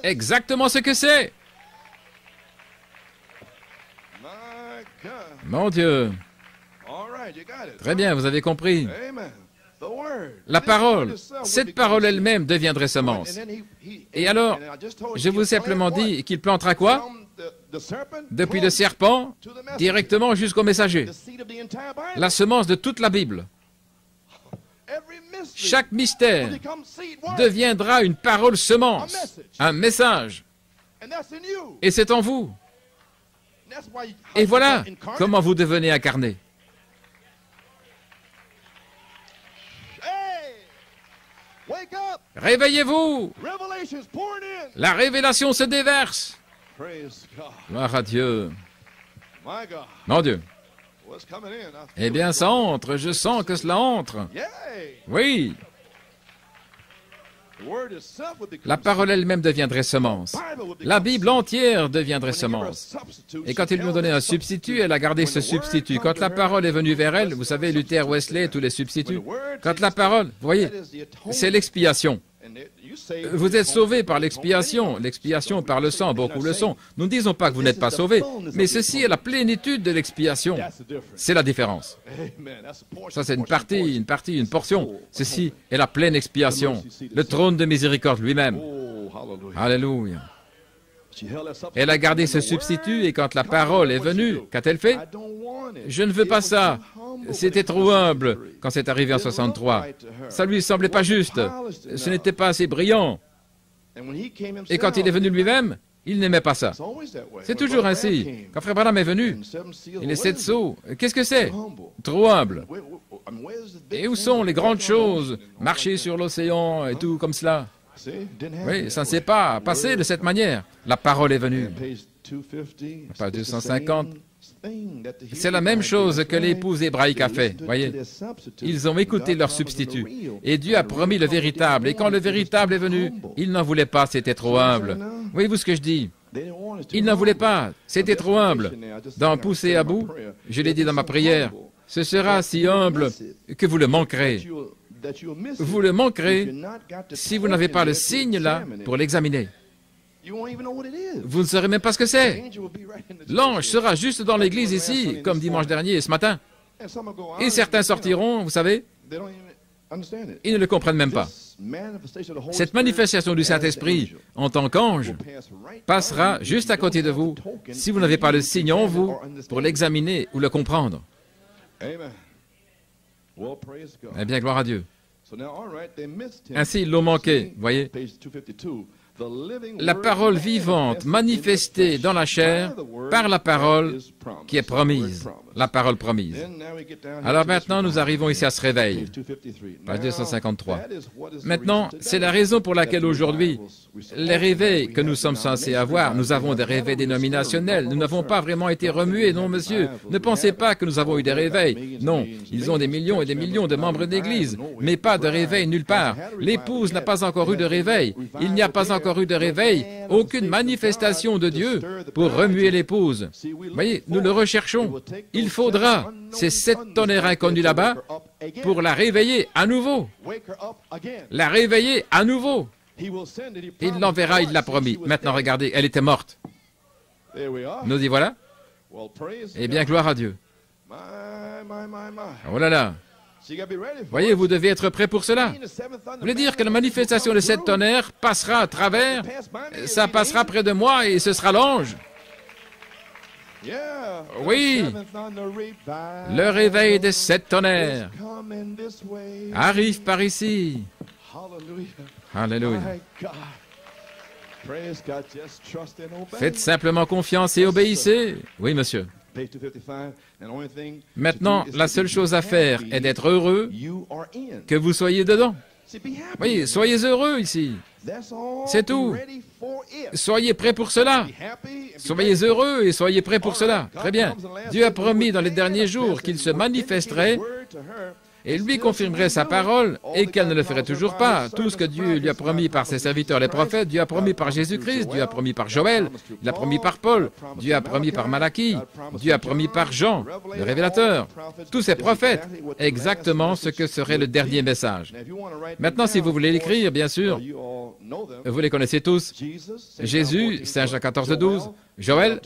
exactement ce que c'est. Mon Dieu. Très bien, vous avez compris. La parole, cette parole elle-même deviendrait semence. Et alors, je vous ai simplement dit qu'il plantera quoi? Depuis le serpent, directement jusqu'au messager. La semence de toute la Bible. Chaque mystère deviendra une parole semence, un message. Et c'est en vous. Et voilà comment vous devenez incarné. Réveillez-vous! La révélation se déverse. Gloire à Dieu. Mon Dieu. Eh bien, ça entre. Je sens que cela entre. Oui. La parole elle-même deviendrait semence. La Bible entière deviendrait semence. Et quand ils lui ont donné un substitut, elle a gardé ce substitut. Quand la parole est venue vers elle, vous savez, Luther, Wesley, tous les substituts, quand la parole, vous voyez, c'est l'expiation. Vous êtes sauvés par l'expiation. L'expiation par le sang, beaucoup le sont. Nous ne disons pas que vous n'êtes pas sauvés, mais ceci est la plénitude de l'expiation. C'est la différence. Ça, c'est une portion. Ceci est la pleine expiation. Le trône de miséricorde lui-même. Alléluia. Elle a gardé ce substitut et quand la parole est venue, qu'a-t-elle fait? Je ne veux pas ça. C'était trop humble quand c'est arrivé en 63. Ça lui semblait pas juste. Ce n'était pas assez brillant. Et quand il est venu lui-même, il n'aimait pas ça. C'est toujours ainsi. Quand Frère Branham est venu, il est 7 sceaux. Qu'est-ce que c'est? Trop humble. Et où sont les grandes choses? Marcher sur l'océan et tout comme cela. Oui, ça ne s'est pas passé de cette manière. La parole est venue. Page 250. C'est la même chose que l'épouse hébraïque a fait, voyez. Ils ont écouté leur substitut. Et Dieu a promis le véritable. Et quand le véritable est venu, ils n'en voulaient pas, c'était trop humble. Voyez-vous ce que je dis? Ils n'en voulaient pas, c'était trop humble. D'en pousser à bout, je l'ai dit dans ma prière, ce sera si humble que vous le manquerez. Vous le manquerez si vous n'avez pas le signe là pour l'examiner. Vous ne saurez même pas ce que c'est. L'ange sera juste dans l'église ici, comme dimanche dernier et ce matin. Et certains sortiront, vous savez, ils ne le comprennent même pas. Cette manifestation du Saint-Esprit en tant qu'ange passera juste à côté de vous si vous n'avez pas le signe en vous pour l'examiner ou le comprendre. Eh bien, gloire à Dieu. Ainsi, ils l'ont manqué, voyez. La parole vivante manifestée dans la chair par la parole qui est promise. La parole promise. Alors maintenant, nous arrivons ici à ce réveil. Page 253. Maintenant, c'est la raison pour laquelle aujourd'hui, les réveils que nous sommes censés avoir, nous avons des réveils dénominationnels. Nous n'avons pas vraiment été remués, non monsieur. Ne pensez pas que nous avons eu des réveils. Non, ils ont des millions et des millions de membres d'église, mais pas de réveil nulle part. L'épouse n'a pas encore eu de réveil. Il n'y a pas encore eu de réveil, aucune manifestation de Dieu pour remuer l'épouse. Voyez, nous le recherchons. Il faudra ces 7 tonnerres inconnus là-bas pour la réveiller à nouveau. La réveiller à nouveau. Il l'enverra, il l'a promis. Maintenant, regardez, elle était morte. Nous y voilà. Eh bien, gloire à Dieu. Oh là là. Voyez, vous devez être prêt pour cela. Vous voulez dire que la manifestation de 7 tonnerres passera à travers, ça passera près de moi et ce sera l'ange. Oui, le réveil des 7 tonnerres arrive par ici. Alléluia. Faites simplement confiance et obéissez. Oui, monsieur. Maintenant, la seule chose à faire est d'être heureux que vous soyez dedans. Oui, soyez heureux ici. C'est tout. Soyez prêts pour cela. Soyez heureux et soyez prêts pour cela. Très bien. Dieu a promis dans les derniers jours qu'il se manifesterait et lui confirmerait sa parole et qu'elle ne le ferait toujours pas. Tout ce que Dieu lui a promis par ses serviteurs les prophètes, Dieu a promis par Jésus-Christ, Dieu a promis par Joël, il a promis par Paul, Dieu a promis par Malachie, Dieu a promis par Jean, le révélateur. Tous ces prophètes, exactement ce que serait le dernier message. Maintenant, si vous voulez l'écrire, bien sûr, vous les connaissez tous. Jésus, Saint Jean 14:12, Joël,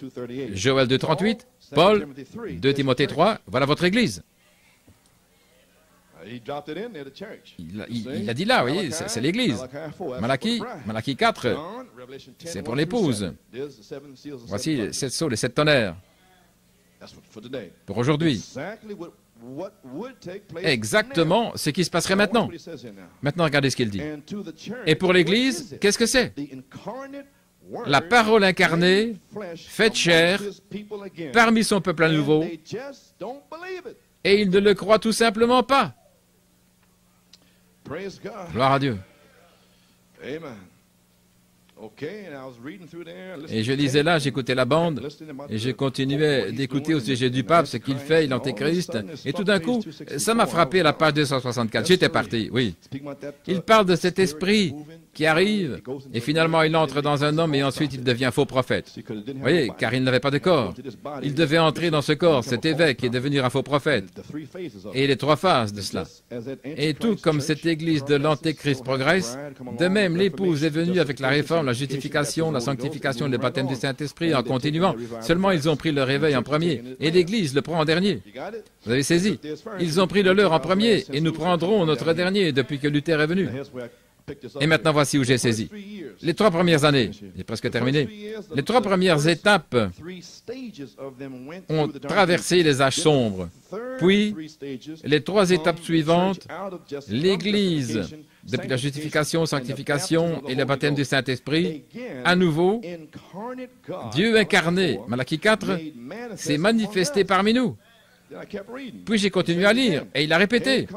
Joël 2:38, Paul, 2 Timothée 3, voilà votre Église. Il a dit là, vous voyez, c'est l'Église. Malachie 4, c'est pour l'épouse. Voici les 7 sceaux, les 7 tonnerres. Pour aujourd'hui. Exactement ce qui se passerait maintenant. Maintenant, regardez ce qu'il dit. Et pour l'Église, qu'est-ce que c'est? La parole incarnée, faite chair, parmi son peuple à nouveau, et ils ne le croient tout simplement pas. Gloire à Dieu. Et je lisais là, j'écoutais la bande, et je continuais d'écouter au sujet du pape, ce qu'il fait, l'antéchrist, et tout d'un coup, ça m'a frappé à la page 264. J'étais parti, oui. Il parle de cet esprit qui arrive, et finalement il entre dans un homme, et ensuite il devient faux prophète. Vous voyez, car il n'avait pas de corps. Il devait entrer dans ce corps, cet évêque, et devenir un faux prophète. Et les 3 phases de cela. Et tout comme cette église de l'antéchrist progresse, de même l'épouse est venue avec la réforme, la justification, la sanctification, le baptême du Saint-Esprit en continuant. Seulement, ils ont pris le réveil en premier, et l'Église le prend en dernier. Vous avez saisi? Ils ont pris le leur en premier, et nous prendrons notre dernier depuis que Luther est venu. Et maintenant, voici où j'ai saisi. Les 3 premières années, j'ai presque terminé, les 3 premières étapes ont traversé les âges sombres. Puis, les 3 étapes suivantes, l'Église, depuis la justification, sanctification et le baptême du Saint-Esprit, à nouveau, Dieu incarné, Malachie 4, s'est manifesté parmi nous. Puis j'ai continué à lire, et il a répété.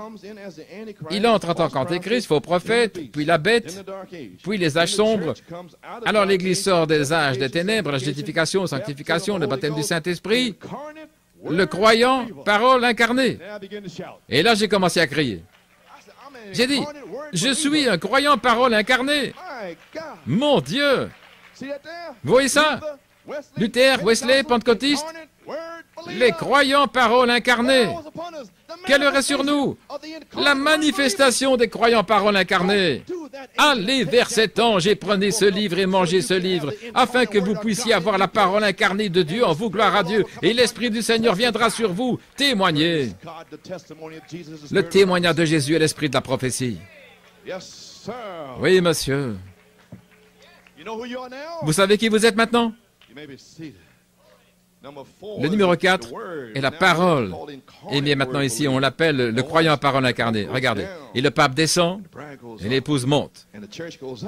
Il entre en tant qu'antéchrist, faux prophète, puis la bête, puis les âges sombres. Alors l'Église sort des âges des ténèbres, la justification, sanctification, le baptême du Saint-Esprit, le croyant, parole incarnée. Et là j'ai commencé à crier. J'ai dit, je suis un croyant, parole incarnée. Mon Dieu! Vous voyez ça? Luther, Wesley, Pentecôtiste, les croyants, parole incarnée. Quelle heure est sur nous? La manifestation des croyants, parole incarnée. Allez vers cet ange et prenez ce livre et mangez ce livre, afin que vous puissiez avoir la parole incarnée de Dieu en vous, gloire à Dieu, et l'Esprit du Seigneur viendra sur vous. Témoignez. Le témoignage de Jésus est l'esprit de la prophétie. Oui, monsieur. Vous savez qui vous êtes maintenant? Le numéro 4 est la parole. Et bien maintenant ici, on l'appelle le croyant à parole incarnée. Regardez. Et le pape descend, et l'épouse monte.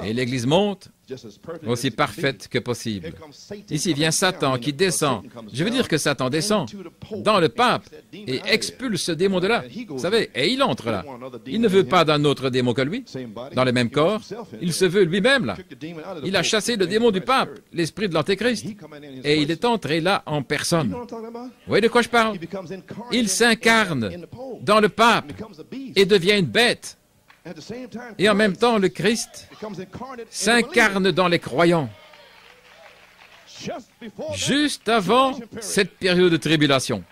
Et l'église monte, aussi parfaite que possible. Ici vient Satan qui descend. Je veux dire que Satan descend dans le pape et expulse ce démon de là. Vous savez, et il entre là. Il ne veut pas d'un autre démon que lui, dans le même corps. Il se veut lui-même là. Il a chassé le démon du pape, l'esprit de l'antéchrist. Et il est entré là en personne. Vous voyez de quoi je parle? Il s'incarne dans le pape et devient une bête. Et en même temps, le Christ s'incarne dans les croyants. Juste avant cette période de tribulation.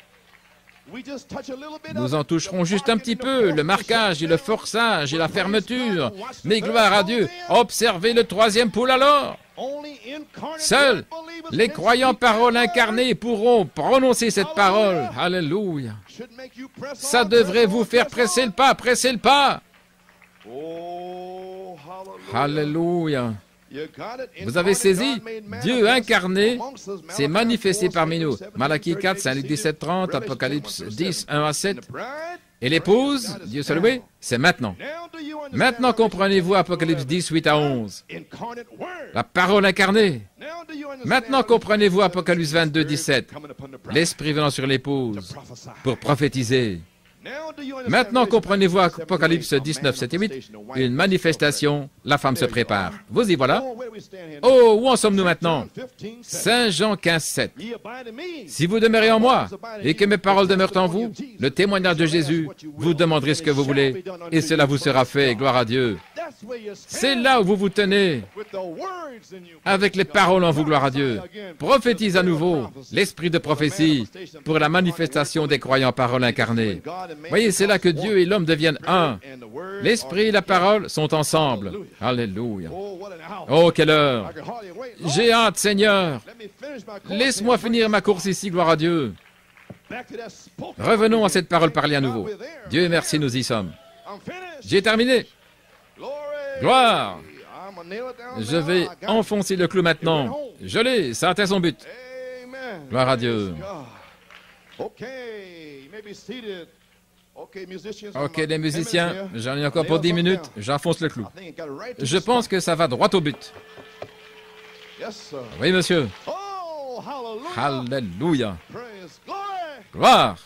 Nous en toucherons juste un petit peu, le marquage et le forçage et la fermeture. Mais gloire à Dieu, observez le 3e poule alors. Seuls les croyants parole incarnée pourront prononcer cette parole. Alléluia. Ça devrait vous faire presser le pas, presser le pas. Alléluia. Vous avez saisi? Dieu incarné s'est manifesté parmi nous. Malachie 4, Saint Luc 17, 30, Apocalypse 10, 1 à 7. Et l'épouse, Dieu soit loué, c'est maintenant. Maintenant comprenez-vous Apocalypse 10, 8 à 11. La parole incarnée. Maintenant comprenez-vous Apocalypse 22, 17. L'Esprit venant sur l'épouse pour prophétiser. Maintenant comprenez-vous Apocalypse 19, 7 et 8. Une manifestation, la femme se prépare. Vous y voilà. Oh, où en sommes-nous maintenant? Saint Jean 15, 7. Si vous demeurez en moi et que mes paroles demeurent en vous, le témoignage de Jésus, vous demanderez ce que vous voulez et cela vous sera fait. Gloire à Dieu. C'est là où vous vous tenez avec les paroles en vous, gloire à Dieu. Prophétise à nouveau l'esprit de prophétie pour la manifestation des croyants paroles incarnées. Voyez, c'est là que Dieu et l'homme deviennent un. L'esprit et la parole sont ensemble. Alléluia. Oh, quelle heure! J'ai hâte, Seigneur. Laisse-moi finir ma course ici, gloire à Dieu. Revenons à cette parole parlée à nouveau. Dieu merci, nous y sommes. J'ai terminé. Gloire! Je vais enfoncer le clou maintenant. Je l'ai, ça atteint son but. Gloire à Dieu. Ok, les musiciens, j'en ai encore pour 10 minutes, j'enfonce le clou. Je pense que ça va droit au but. Oui, monsieur. Alléluia. Gloire.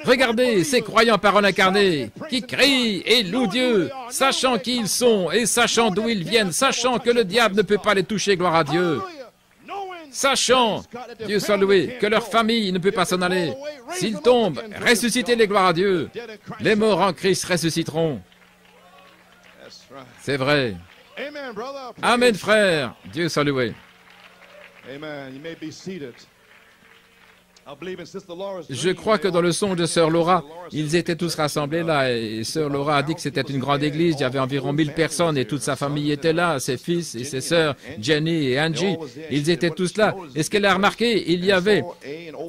Regardez ces croyants paroles incarnées qui crient et louent Dieu, sachant qui ils sont et sachant d'où ils viennent, sachant que le diable ne peut pas les toucher, gloire à Dieu. Sachant, Dieu soit loué, que leur famille ne peut pas s'en aller. S'ils tombent, ressuscitez-les, gloire à Dieu. Les morts en Christ ressusciteront. C'est vrai. Amen, frère. Dieu soit loué. Je crois que dans le songe de Sœur Laura, ils étaient tous rassemblés là, et Sœur Laura a dit que c'était une grande église, il y avait environ 1000 personnes, et toute sa famille était là, ses fils et ses sœurs, Jenny et Angie, ils étaient tous là. Et ce qu'elle a remarqué, il y avait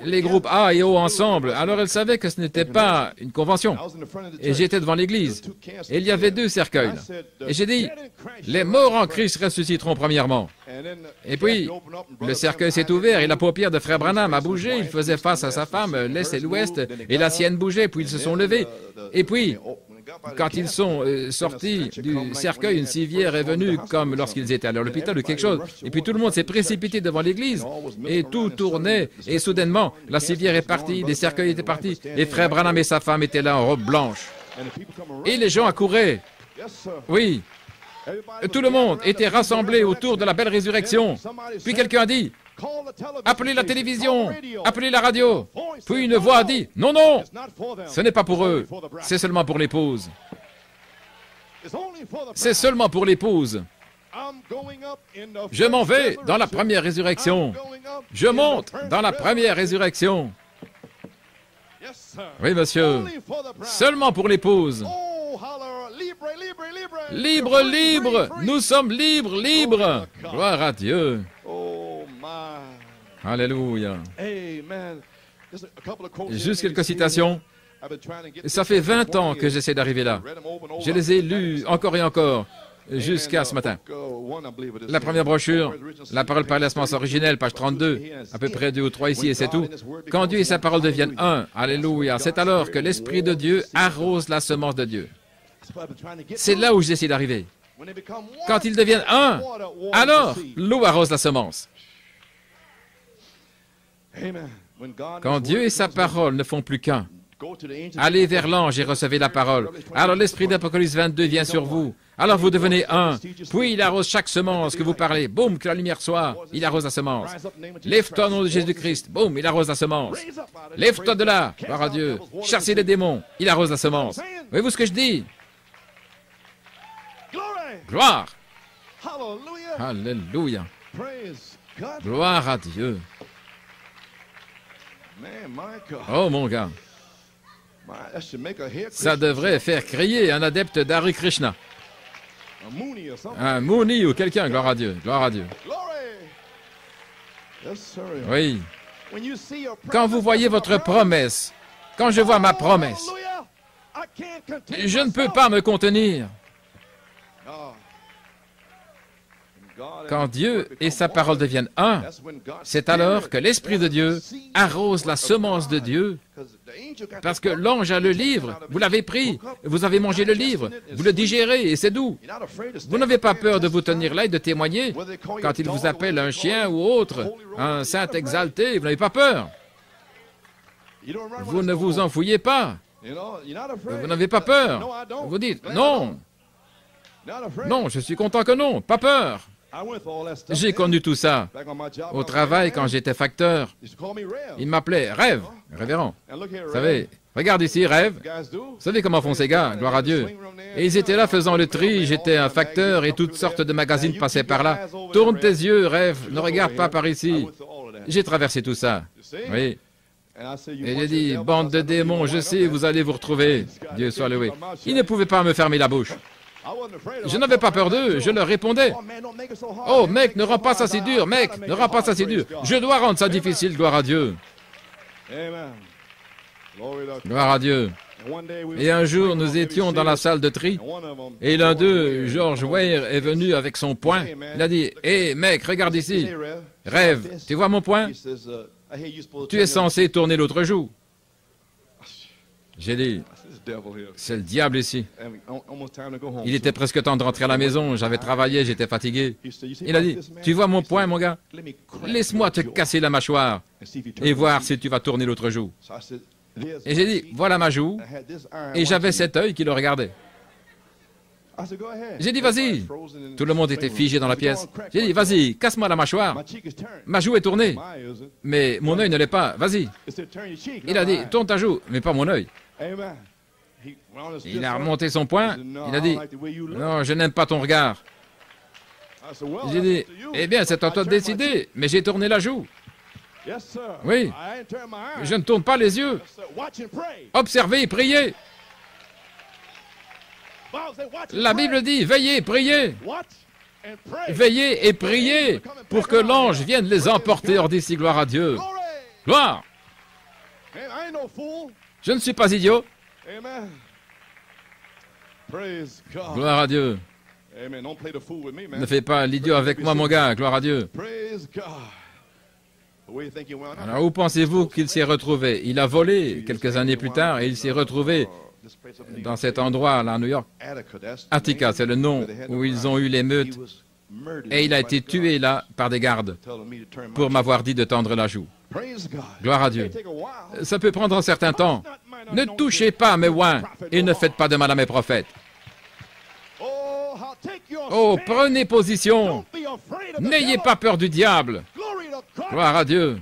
les groupes A et O ensemble, alors elle savait que ce n'était pas une convention. Et j'étais devant l'église, et il y avait 2 cercueils. Et j'ai dit, les morts en Christ ressusciteront premièrement. Et puis, le cercueil s'est ouvert, et la paupière de Frère Branham a bougé, il faisait face à sa femme, l'Est et l'Ouest, et la sienne bougeait, puis ils se sont levés. Et puis, quand ils sont sortis du cercueil, une civière est venue, comme lorsqu'ils étaient à l'hôpital ou quelque chose. Et puis tout le monde s'est précipité devant l'église, et tout tournait, et soudainement, la civière est partie, les cercueils étaient partis, et Frère Branham et sa femme étaient là en robe blanche. Et les gens accouraient. Oui. Tout le monde était rassemblé autour de la belle résurrection. Puis quelqu'un a dit, appelez la télévision, appelez la radio. Puis une voix a dit, non, non, ce n'est pas pour eux, c'est seulement pour l'épouse. C'est seulement pour l'épouse. Je m'en vais dans la première résurrection. Je monte dans la première résurrection. Oui, monsieur, seulement pour l'épouse. Libre, libre, nous sommes libres, libres. Gloire à Dieu. Alléluia. Juste quelques citations. Ça fait 20 ans que j'essaie d'arriver là. Je les ai lus encore et encore, jusqu'à ce matin. La première brochure, la parole par la semence originelle, page 32, à peu près 2 ou 3 ici et c'est tout. Quand Dieu et sa parole deviennent un, alléluia, c'est alors que l'Esprit de Dieu arrose la semence de Dieu. C'est là où j'essaie d'arriver. Quand ils deviennent un, alors l'eau arrose la semence. Quand Dieu et sa parole ne font plus qu'un, allez vers l'ange et recevez la parole. Alors l'esprit d'Apocalypse 22 vient sur vous. Alors vous devenez un. Puis il arrose chaque semence que vous parlez. Boum, que la lumière soit. Il arrose la semence. Lève-toi au nom de Jésus-Christ. Boum, il arrose la semence. Lève-toi de là. Gloire à Dieu. Chassez les démons. Il arrose la semence. Voyez-vous ce que je dis? Gloire. Alléluia. Gloire à Dieu. Oh mon gars. Ça devrait faire crier un adepte d'Hare Krishna. Un Mouni ou quelqu'un, gloire à Dieu, gloire à Dieu. Oui. Quand vous voyez votre promesse, quand je vois ma promesse, je ne peux pas me contenir. Quand Dieu et sa parole deviennent un, c'est alors que l'Esprit de Dieu arrose la semence de Dieu, parce que l'ange a le livre, vous l'avez pris, vous avez mangé le livre, vous le digérez et c'est doux. Vous n'avez pas peur de vous tenir là et de témoigner quand il vous appelle un chien ou autre, un saint exalté, vous n'avez pas peur. Vous ne vous enfouillez pas. Vous n'avez pas peur. Vous dites, non, non, je suis content que non, pas peur. J'ai connu tout ça. Au travail, quand j'étais facteur, il m'appelait Rêve, révérend. Vous savez, regarde ici, Rêve. Vous savez comment font ces gars, gloire à Dieu. Et ils étaient là faisant le tri, j'étais un facteur et toutes sortes de magazines passaient par là. Tourne tes yeux, Rêve, ne regarde pas par ici. J'ai traversé tout ça. Oui. Et j'ai dit, bande de démons, je sais, vous allez vous retrouver. Dieu soit loué. Ils ne pouvaient pas me fermer la bouche. Je n'avais pas peur d'eux, je leur répondais. Oh, mec, ne rends pas ça si dur, mec, ne rends pas ça si dur. Je dois rendre ça difficile, gloire à Dieu. Gloire à Dieu. Et un jour, nous étions dans la salle de tri, et l'un d'eux, George Weir, est venu avec son poing. Il a dit, hé, mec, regarde ici. Rêve, tu vois mon poing? Tu es censé tourner l'autre joue. J'ai dit, c'est le diable ici. Il était presque temps de rentrer à la maison, j'avais travaillé, j'étais fatigué. Il a dit, tu vois mon poing, mon gars? Laisse-moi te casser la mâchoire et voir si tu vas tourner l'autre joue. Et j'ai dit, voilà ma joue, et j'avais cet œil qui le regardait. J'ai dit, vas-y. Tout le monde était figé dans la pièce. J'ai dit, vas-y, casse-moi la mâchoire. Ma joue est tournée, mais mon œil ne l'est pas. Vas-y. Il a dit, tourne ta joue, mais pas mon œil. Il a remonté son poing. Il a dit, non, je n'aime pas ton regard. J'ai dit, eh bien, c'est à toi de décider, mais j'ai tourné la joue. Oui. Je ne tourne pas les yeux. Observez et priez. La Bible dit, veillez, priez. Veillez et priez pour que l'ange vienne les emporter hors d'ici, gloire à Dieu. Gloire. Je ne suis pas idiot. Gloire à Dieu. Ne fais pas l'idiot avec moi, mon gars, gloire à Dieu. Alors, où pensez-vous qu'il s'est retrouvé? Il a volé quelques années plus tard et il s'est retrouvé dans cet endroit, là, à New York. Attica, c'est le nom où ils ont eu l'émeute. Et il a été tué là par des gardes pour m'avoir dit de tendre la joue. Gloire à Dieu. Ça peut prendre un certain temps. Ne touchez pas à mes oins et ne faites pas de mal à mes prophètes. Oh, prenez position. N'ayez pas peur du diable. Gloire à Dieu.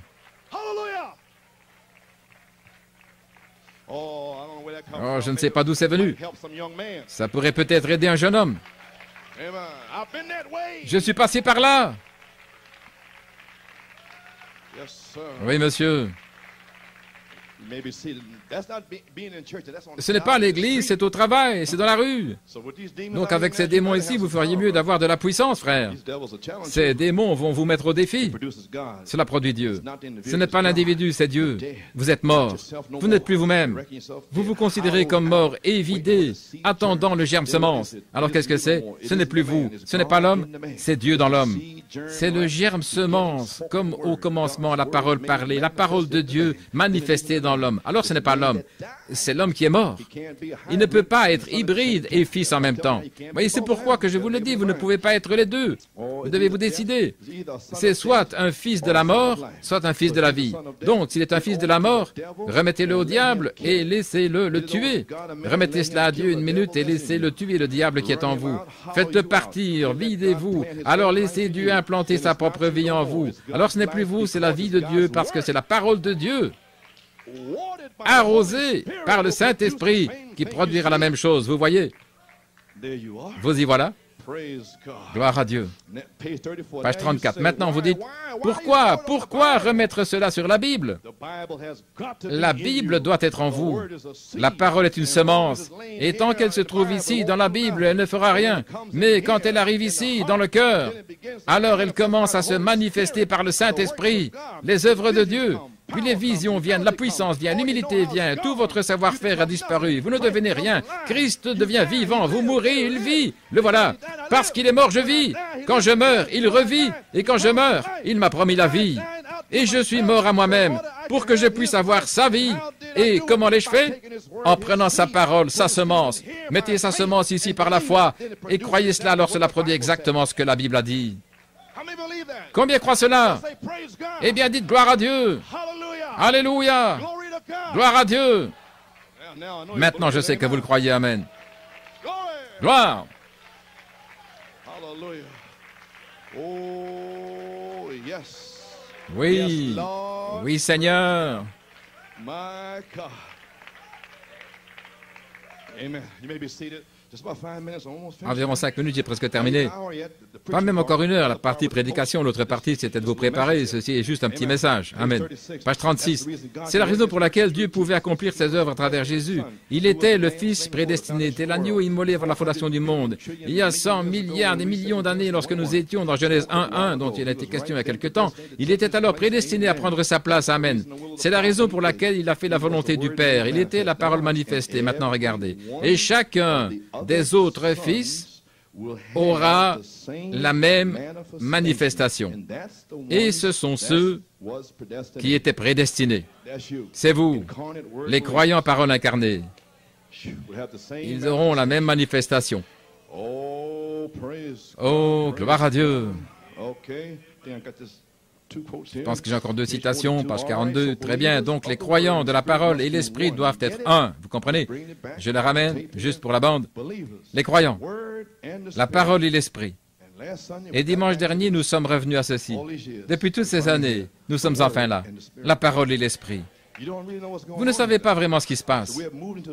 Oh, je ne sais pas d'où c'est venu. Ça pourrait peut-être aider un jeune homme. Je suis passé par là. Oui, monsieur. Ce n'est pas à l'église, c'est au travail, c'est dans la rue. Donc avec ces démons ici, vous feriez mieux d'avoir de la puissance, frère. Ces démons vont vous mettre au défi. Cela produit Dieu. Ce n'est pas l'individu, c'est Dieu. Vous êtes mort. Vous n'êtes plus vous-même. Vous vous considérez comme mort et vidé, attendant le germe semence. Alors qu'est-ce que c'est? Ce n'est plus vous. Ce n'est pas l'homme, c'est Dieu dans l'homme. C'est le germe semence, comme au commencement la parole parlée, la parole de Dieu manifestée dans l'homme. Alors ce n'est pas l'homme, c'est l'homme qui est mort. Il ne peut pas être hybride et fils en même temps. Voyez, c'est pourquoi que je vous le dis, vous ne pouvez pas être les deux. Vous devez vous décider. C'est soit un fils de la mort, soit un fils de la vie. Donc, s'il est un fils de la mort, remettez-le au diable et laissez-le le tuer. Remettez cela à Dieu une minute et laissez-le tuer, le diable qui est en vous. Faites-le partir, videz-vous. Alors laissez Dieu implanter sa propre vie en vous. Alors ce n'est plus vous, c'est la vie de Dieu parce que c'est la parole de Dieu. Arrosé par le Saint-Esprit qui produira la même chose, vous voyez? Vous y voilà. Gloire à Dieu. Page 34. Maintenant, vous dites, pourquoi remettre cela sur la Bible? La Bible doit être en vous. La parole est une semence. Et tant qu'elle se trouve ici, dans la Bible, elle ne fera rien. Mais quand elle arrive ici, dans le cœur, alors elle commence à se manifester par le Saint-Esprit, les œuvres de Dieu. Puis les visions viennent, la puissance vient, l'humilité vient, tout votre savoir-faire a disparu, vous ne devenez rien. Christ devient vivant, vous mourrez, il vit. Le voilà. Parce qu'il est mort, je vis. Quand je meurs, il revit. Et quand je meurs, il m'a promis la vie. Et je suis mort à moi-même pour que je puisse avoir sa vie. Et comment l'ai-je fait? En prenant sa parole, sa semence. Mettez sa semence ici par la foi et croyez cela, alors cela produit exactement ce que la Bible a dit. Combien croient cela? Eh bien, dites gloire à Dieu. Alléluia. Gloire à Dieu. Maintenant, je sais que vous le croyez. Amen. Gloire. Oui. Oui, Seigneur. Amen. You may be seated. Just about 5 minutes, almost finished. Environ 5 minutes, j'ai presque terminé. Pas même encore 1 heure, la partie prédication, l'autre partie, c'était de vous préparer. Ceci est juste un petit message. Amen. Page 36. C'est la raison pour laquelle Dieu pouvait accomplir ses œuvres à travers Jésus. Il était le Fils prédestiné, était l'agneau immolé avant la fondation du monde. Il y a 100 milliards, des millions d'années, lorsque nous étions dans Genèse 1.1, dont il a été question il y a quelque temps, il était alors prédestiné à prendre sa place. Amen. C'est la raison pour laquelle il a fait la volonté du Père. Il était la parole manifestée. Maintenant, regardez. Et chacun des autres fils aura la même manifestation. Et ce sont ceux qui étaient prédestinés. C'est vous, les croyants parole incarnée. Ils auront la même manifestation. Oh, gloire à Dieu. Je pense que j'ai encore 2 citations, page 42. Très bien. Donc, les croyants de la parole et l'esprit doivent être un. Vous comprenez? Je le ramène juste pour la bande. Les croyants, la parole et l'esprit. Et dimanche dernier, nous sommes revenus à ceci. Depuis toutes ces années, nous sommes enfin là. La parole et l'esprit. Vous ne savez pas vraiment ce qui se passe.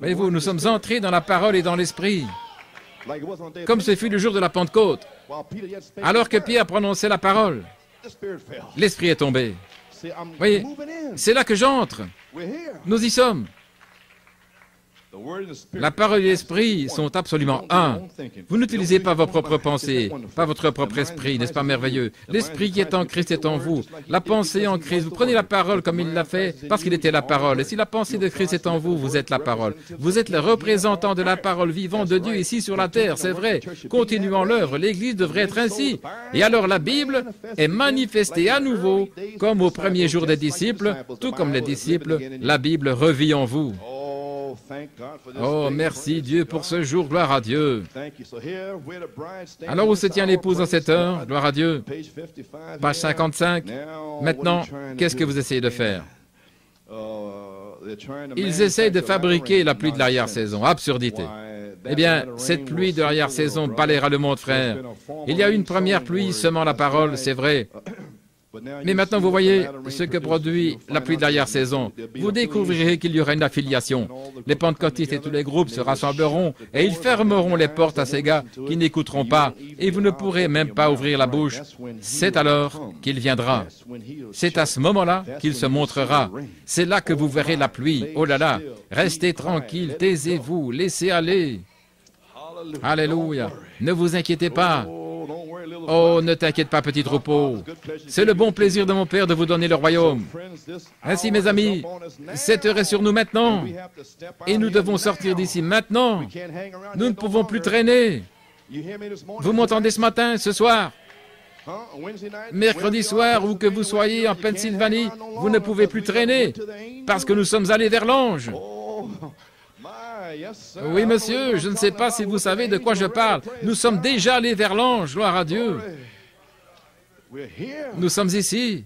Voyez-vous, nous sommes entrés dans la parole et dans l'esprit. Comme ce fut le jour de la Pentecôte. Alors que Pierre prononçait la parole, l'esprit est tombé. Voyez, c'est là que j'entre. Nous y sommes. La parole et l'esprit sont absolument un. Vous n'utilisez pas vos propres pensées, pas votre propre esprit, n'est-ce pas merveilleux? L'esprit qui est en Christ est en vous. La pensée en Christ, vous prenez la parole comme il l'a fait, parce qu'il était la parole. Et si la pensée de Christ est en vous, vous êtes la parole. Vous êtes le représentant de la parole vivante de Dieu ici sur la terre, c'est vrai. Continuons l'œuvre, l'Église devrait être ainsi. Et alors la Bible est manifestée à nouveau, comme au premier jour des disciples, tout comme les disciples, la Bible revit en vous. Oh, merci Dieu pour ce jour, gloire à Dieu. Alors où se tient l'épouse en cette heure? Gloire à Dieu. Page 55. Maintenant, qu'est-ce que vous essayez de faire? Ils essayent de fabriquer la pluie de l'arrière-saison. Absurdité. Eh bien, cette pluie de l'arrière-saison balayera le monde, frère. Il y a eu une première pluie semant la parole, c'est vrai. Mais maintenant, vous voyez ce que produit la pluie de l'arrière-saison. Vous découvrirez qu'il y aura une affiliation. Les pentecôtistes et tous les groupes se rassembleront et ils fermeront les portes à ces gars qui n'écouteront pas et vous ne pourrez même pas ouvrir la bouche. C'est alors qu'il viendra. C'est à ce moment-là qu'il se montrera. C'est là que vous verrez la pluie. Oh là là, restez tranquille, taisez-vous, laissez aller. Alléluia. Ne vous inquiétez pas. Oh, ne t'inquiète pas, petit troupeau. C'est le bon plaisir de mon Père de vous donner le royaume. Ainsi, mes amis, cette heure est sur nous maintenant. Et nous devons sortir d'ici maintenant. Nous ne pouvons plus traîner. Vous m'entendez ce matin, ce soir? Mercredi soir, où que vous soyez en Pennsylvanie, vous ne pouvez plus traîner parce que nous sommes allés vers l'ange. Oui, monsieur, je ne sais pas si vous savez de quoi je parle. Nous sommes déjà allés vers l'ange, gloire à Dieu. Nous sommes ici.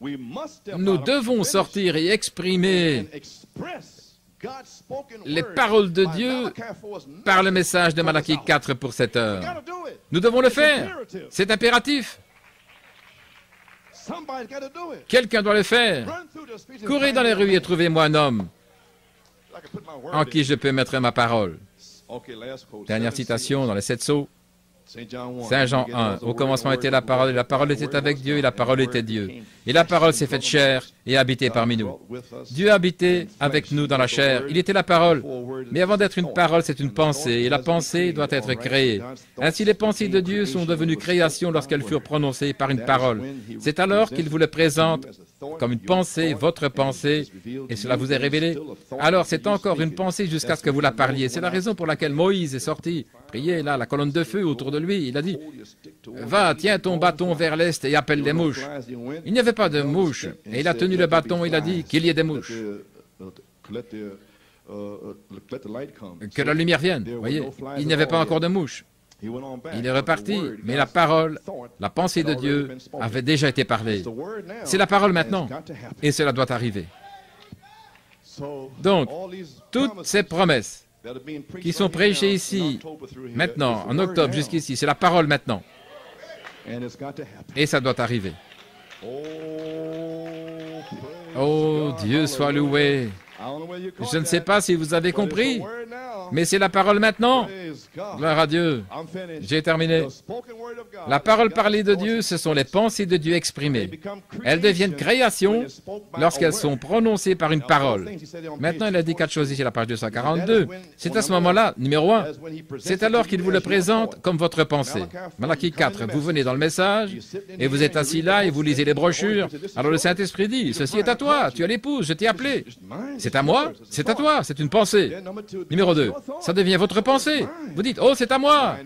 Nous devons sortir et exprimer les paroles de Dieu par le message de Malachie 4 pour cette heure. Nous devons le faire. C'est impératif. Quelqu'un doit le faire. Courez dans les rues et trouvez-moi un homme en qui je peux mettre ma parole. Dernière citation dans les 7 sceaux. Saint Jean 1. Au commencement était la parole, et la parole était avec Dieu, et la parole était Dieu. Et la parole s'est faite chair et a habité parmi nous. Dieu a habité avec nous dans la chair. Il était la parole. Mais avant d'être une parole, c'est une pensée, et la pensée doit être créée. Ainsi, les pensées de Dieu sont devenues créations lorsqu'elles furent prononcées par une parole. C'est alors qu'il vous le présente comme une pensée, votre pensée, et cela vous est révélé. Alors c'est encore une pensée jusqu'à ce que vous la parliez. C'est la raison pour laquelle Moïse est sorti, prier là, la colonne de feu autour de lui. Il a dit, va, tiens ton bâton vers l'est et appelle les mouches. Il n'y avait pas de mouches, et il a tenu le bâton, il a dit qu'il y ait des mouches. Que la lumière vienne, voyez, il n'y avait pas encore de mouches. Il est reparti, mais la parole, la pensée de Dieu avait déjà été parlée. C'est la parole maintenant, et cela doit arriver. Donc, toutes ces promesses qui sont prêchées ici, maintenant, en octobre jusqu'ici, c'est la parole maintenant. Et ça doit arriver. Oh, Dieu soit loué. Je ne sais pas si vous avez compris, mais c'est la parole maintenant. Gloire à Dieu. J'ai terminé. La parole parlée de Dieu, ce sont les pensées de Dieu exprimées. Elles deviennent créations lorsqu'elles sont prononcées par une parole. Maintenant, il a dit 4 choses ici à la page 242. C'est à ce moment-là, numéro 1, c'est alors qu'il vous le présente comme votre pensée. Malachie 4, vous venez dans le message et vous êtes assis là et vous lisez les brochures. Alors le Saint-Esprit dit, ceci est à toi, tu as l'épouse, je t'ai appelé. C'est à moi, c'est à toi, c'est une pensée. Numéro 2, ça devient votre pensée. Vous dites, oh, c'est à moi.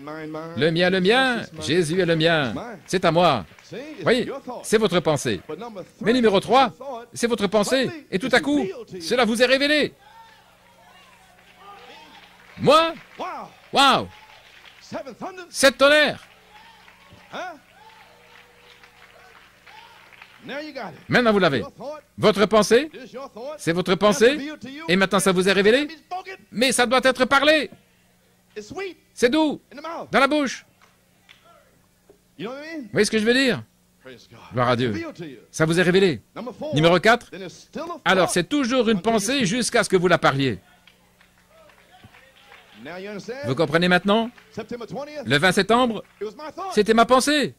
Le mien, Jésus est le mien. C'est à moi. Voyez, c'est votre pensée. Mais numéro 3, c'est votre pensée. Et tout à coup, cela vous est révélé. Moi? Waouh! 7 tonnerres. Maintenant, vous l'avez. Votre pensée, c'est votre pensée, et maintenant ça vous est révélé, mais ça doit être parlé. C'est doux, dans la bouche. Vous voyez ce que je veux dire? Gloire à Dieu. Ça vous est révélé. Numéro 4, alors c'est toujours une pensée jusqu'à ce que vous la parliez. Vous comprenez maintenant? Le 20 septembre, c'était ma pensée.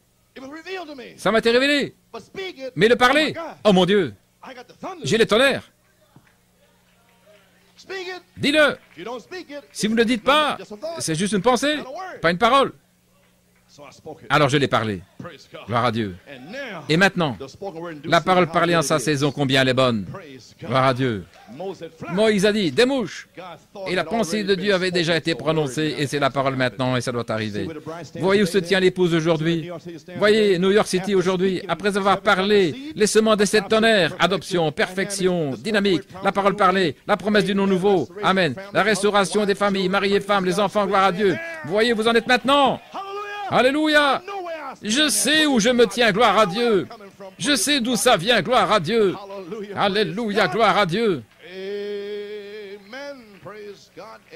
Ça m'a été révélé. Mais le parler, oh mon Dieu, j'ai les tonnerres. Dis-le. Si vous ne le dites pas, c'est juste une pensée, pas une parole. Alors je l'ai parlé. Gloire à Dieu. Et maintenant, la parole parlée en sa saison, combien elle est bonne. Gloire à Dieu. Moïse a dit, des mouches. Et la pensée de Dieu avait déjà été prononcée, et c'est la parole maintenant, et ça doit arriver. Vous voyez où se tient l'épouse aujourd'hui? Voyez, New York City aujourd'hui, après avoir parlé, les semences des 7 tonnerres, adoption, perfection, dynamique, la parole parlée, la promesse du nom nouveau, amen, la restauration des familles, mari et femmes, les enfants, gloire à Dieu. Vous voyez, vous en êtes maintenant. Alléluia! Je sais où je me tiens, gloire à Dieu. Je sais d'où ça vient, gloire à Dieu. Alléluia, gloire à Dieu.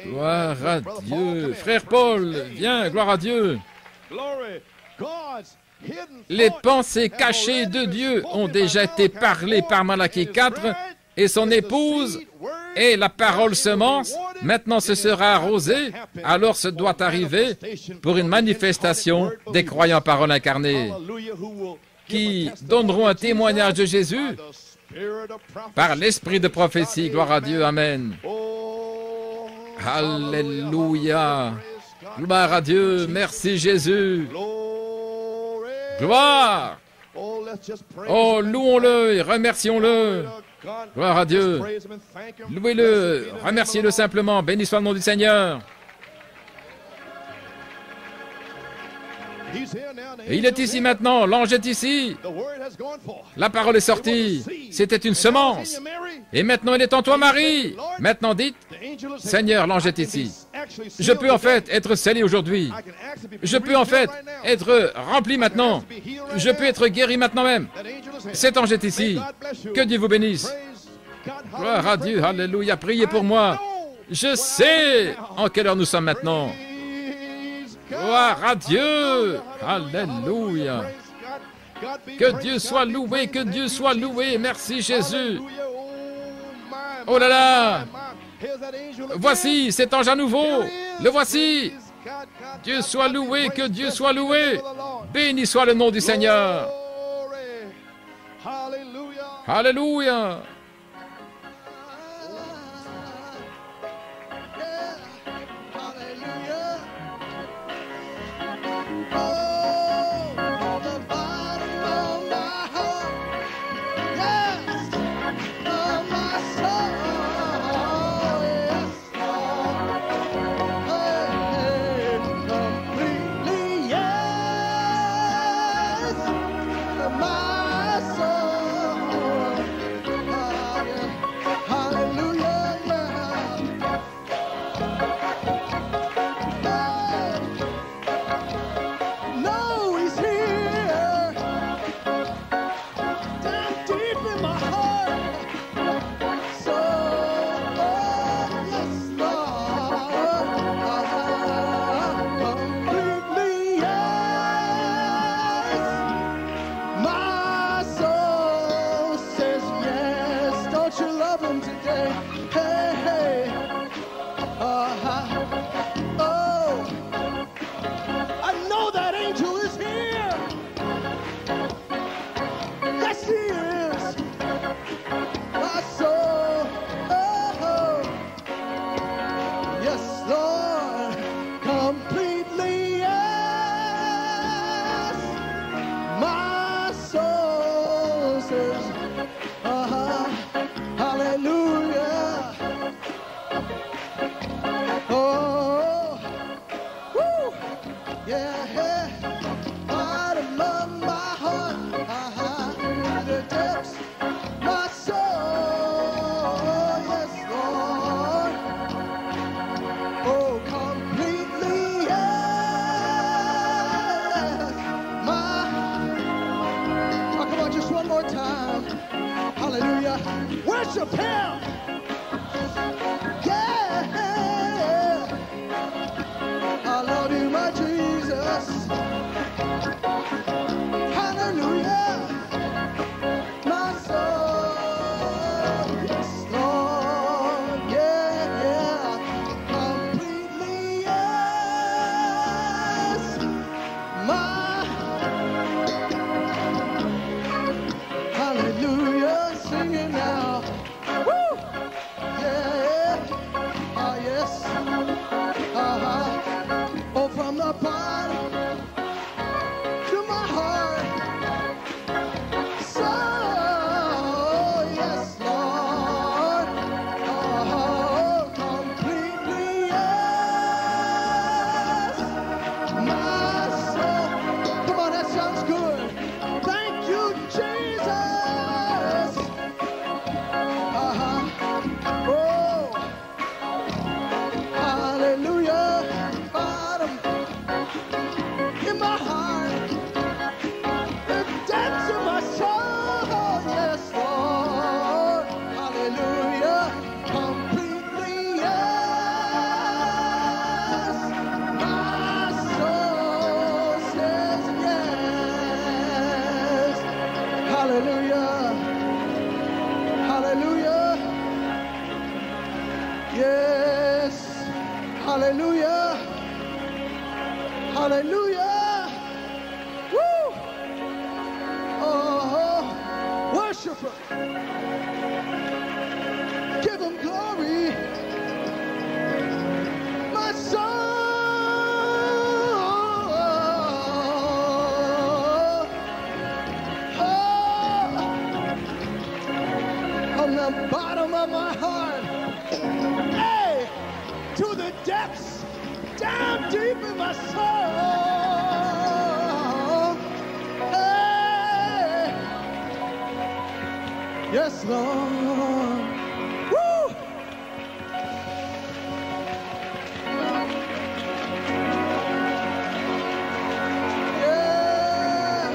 Gloire à Dieu. Frère Paul, viens, gloire à Dieu. Les pensées cachées de Dieu ont déjà été parlées par Malachie 4 et son épouse et la parole semence. Maintenant ce sera arrosé, alors ce doit arriver pour une manifestation des croyants parole incarnée qui donneront un témoignage de Jésus par l'esprit de prophétie. Gloire à Dieu, amen. Alléluia. Gloire à Dieu, merci Jésus. Gloire. Oh, louons-le et remercions-le. Gloire à Dieu. Louez-le, remerciez-le simplement. Béni soit le nom du Seigneur. Et il est ici maintenant, l'ange est ici. La parole est sortie. C'était une semence. Et maintenant, elle est en toi, Marie. Maintenant, dites, Seigneur, l'ange est ici. Je peux en fait être scellé aujourd'hui. Je peux en fait être rempli maintenant. Je peux être guéri maintenant même. Cet ange est ici. Que Dieu vous bénisse. Gloire à Dieu, alléluia. Priez pour moi. Je sais en quelle heure nous sommes maintenant. Gloire à Dieu. Alléluia. Que Dieu soit loué, que Dieu soit loué. Merci Jésus. Oh là là. Voici cet ange à nouveau. Le voici. Dieu soit loué, que Dieu soit loué. Béni soit le nom du Seigneur. Alléluia. Yeah! Yes. Hallelujah. Hallelujah. Woo. Oh, worship him. Give him glory. My soul. From the bottom of my heart, hey, to the depths, down deep in my soul, hey, yes, Lord, woo! Yeah,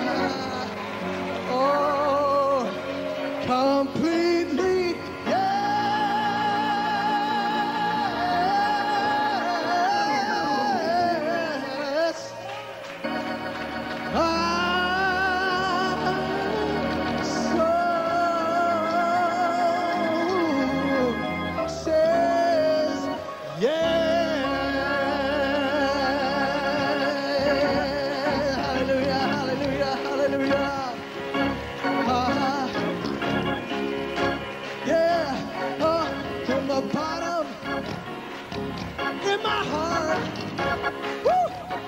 oh, completely. From the bottom in my heart, woo!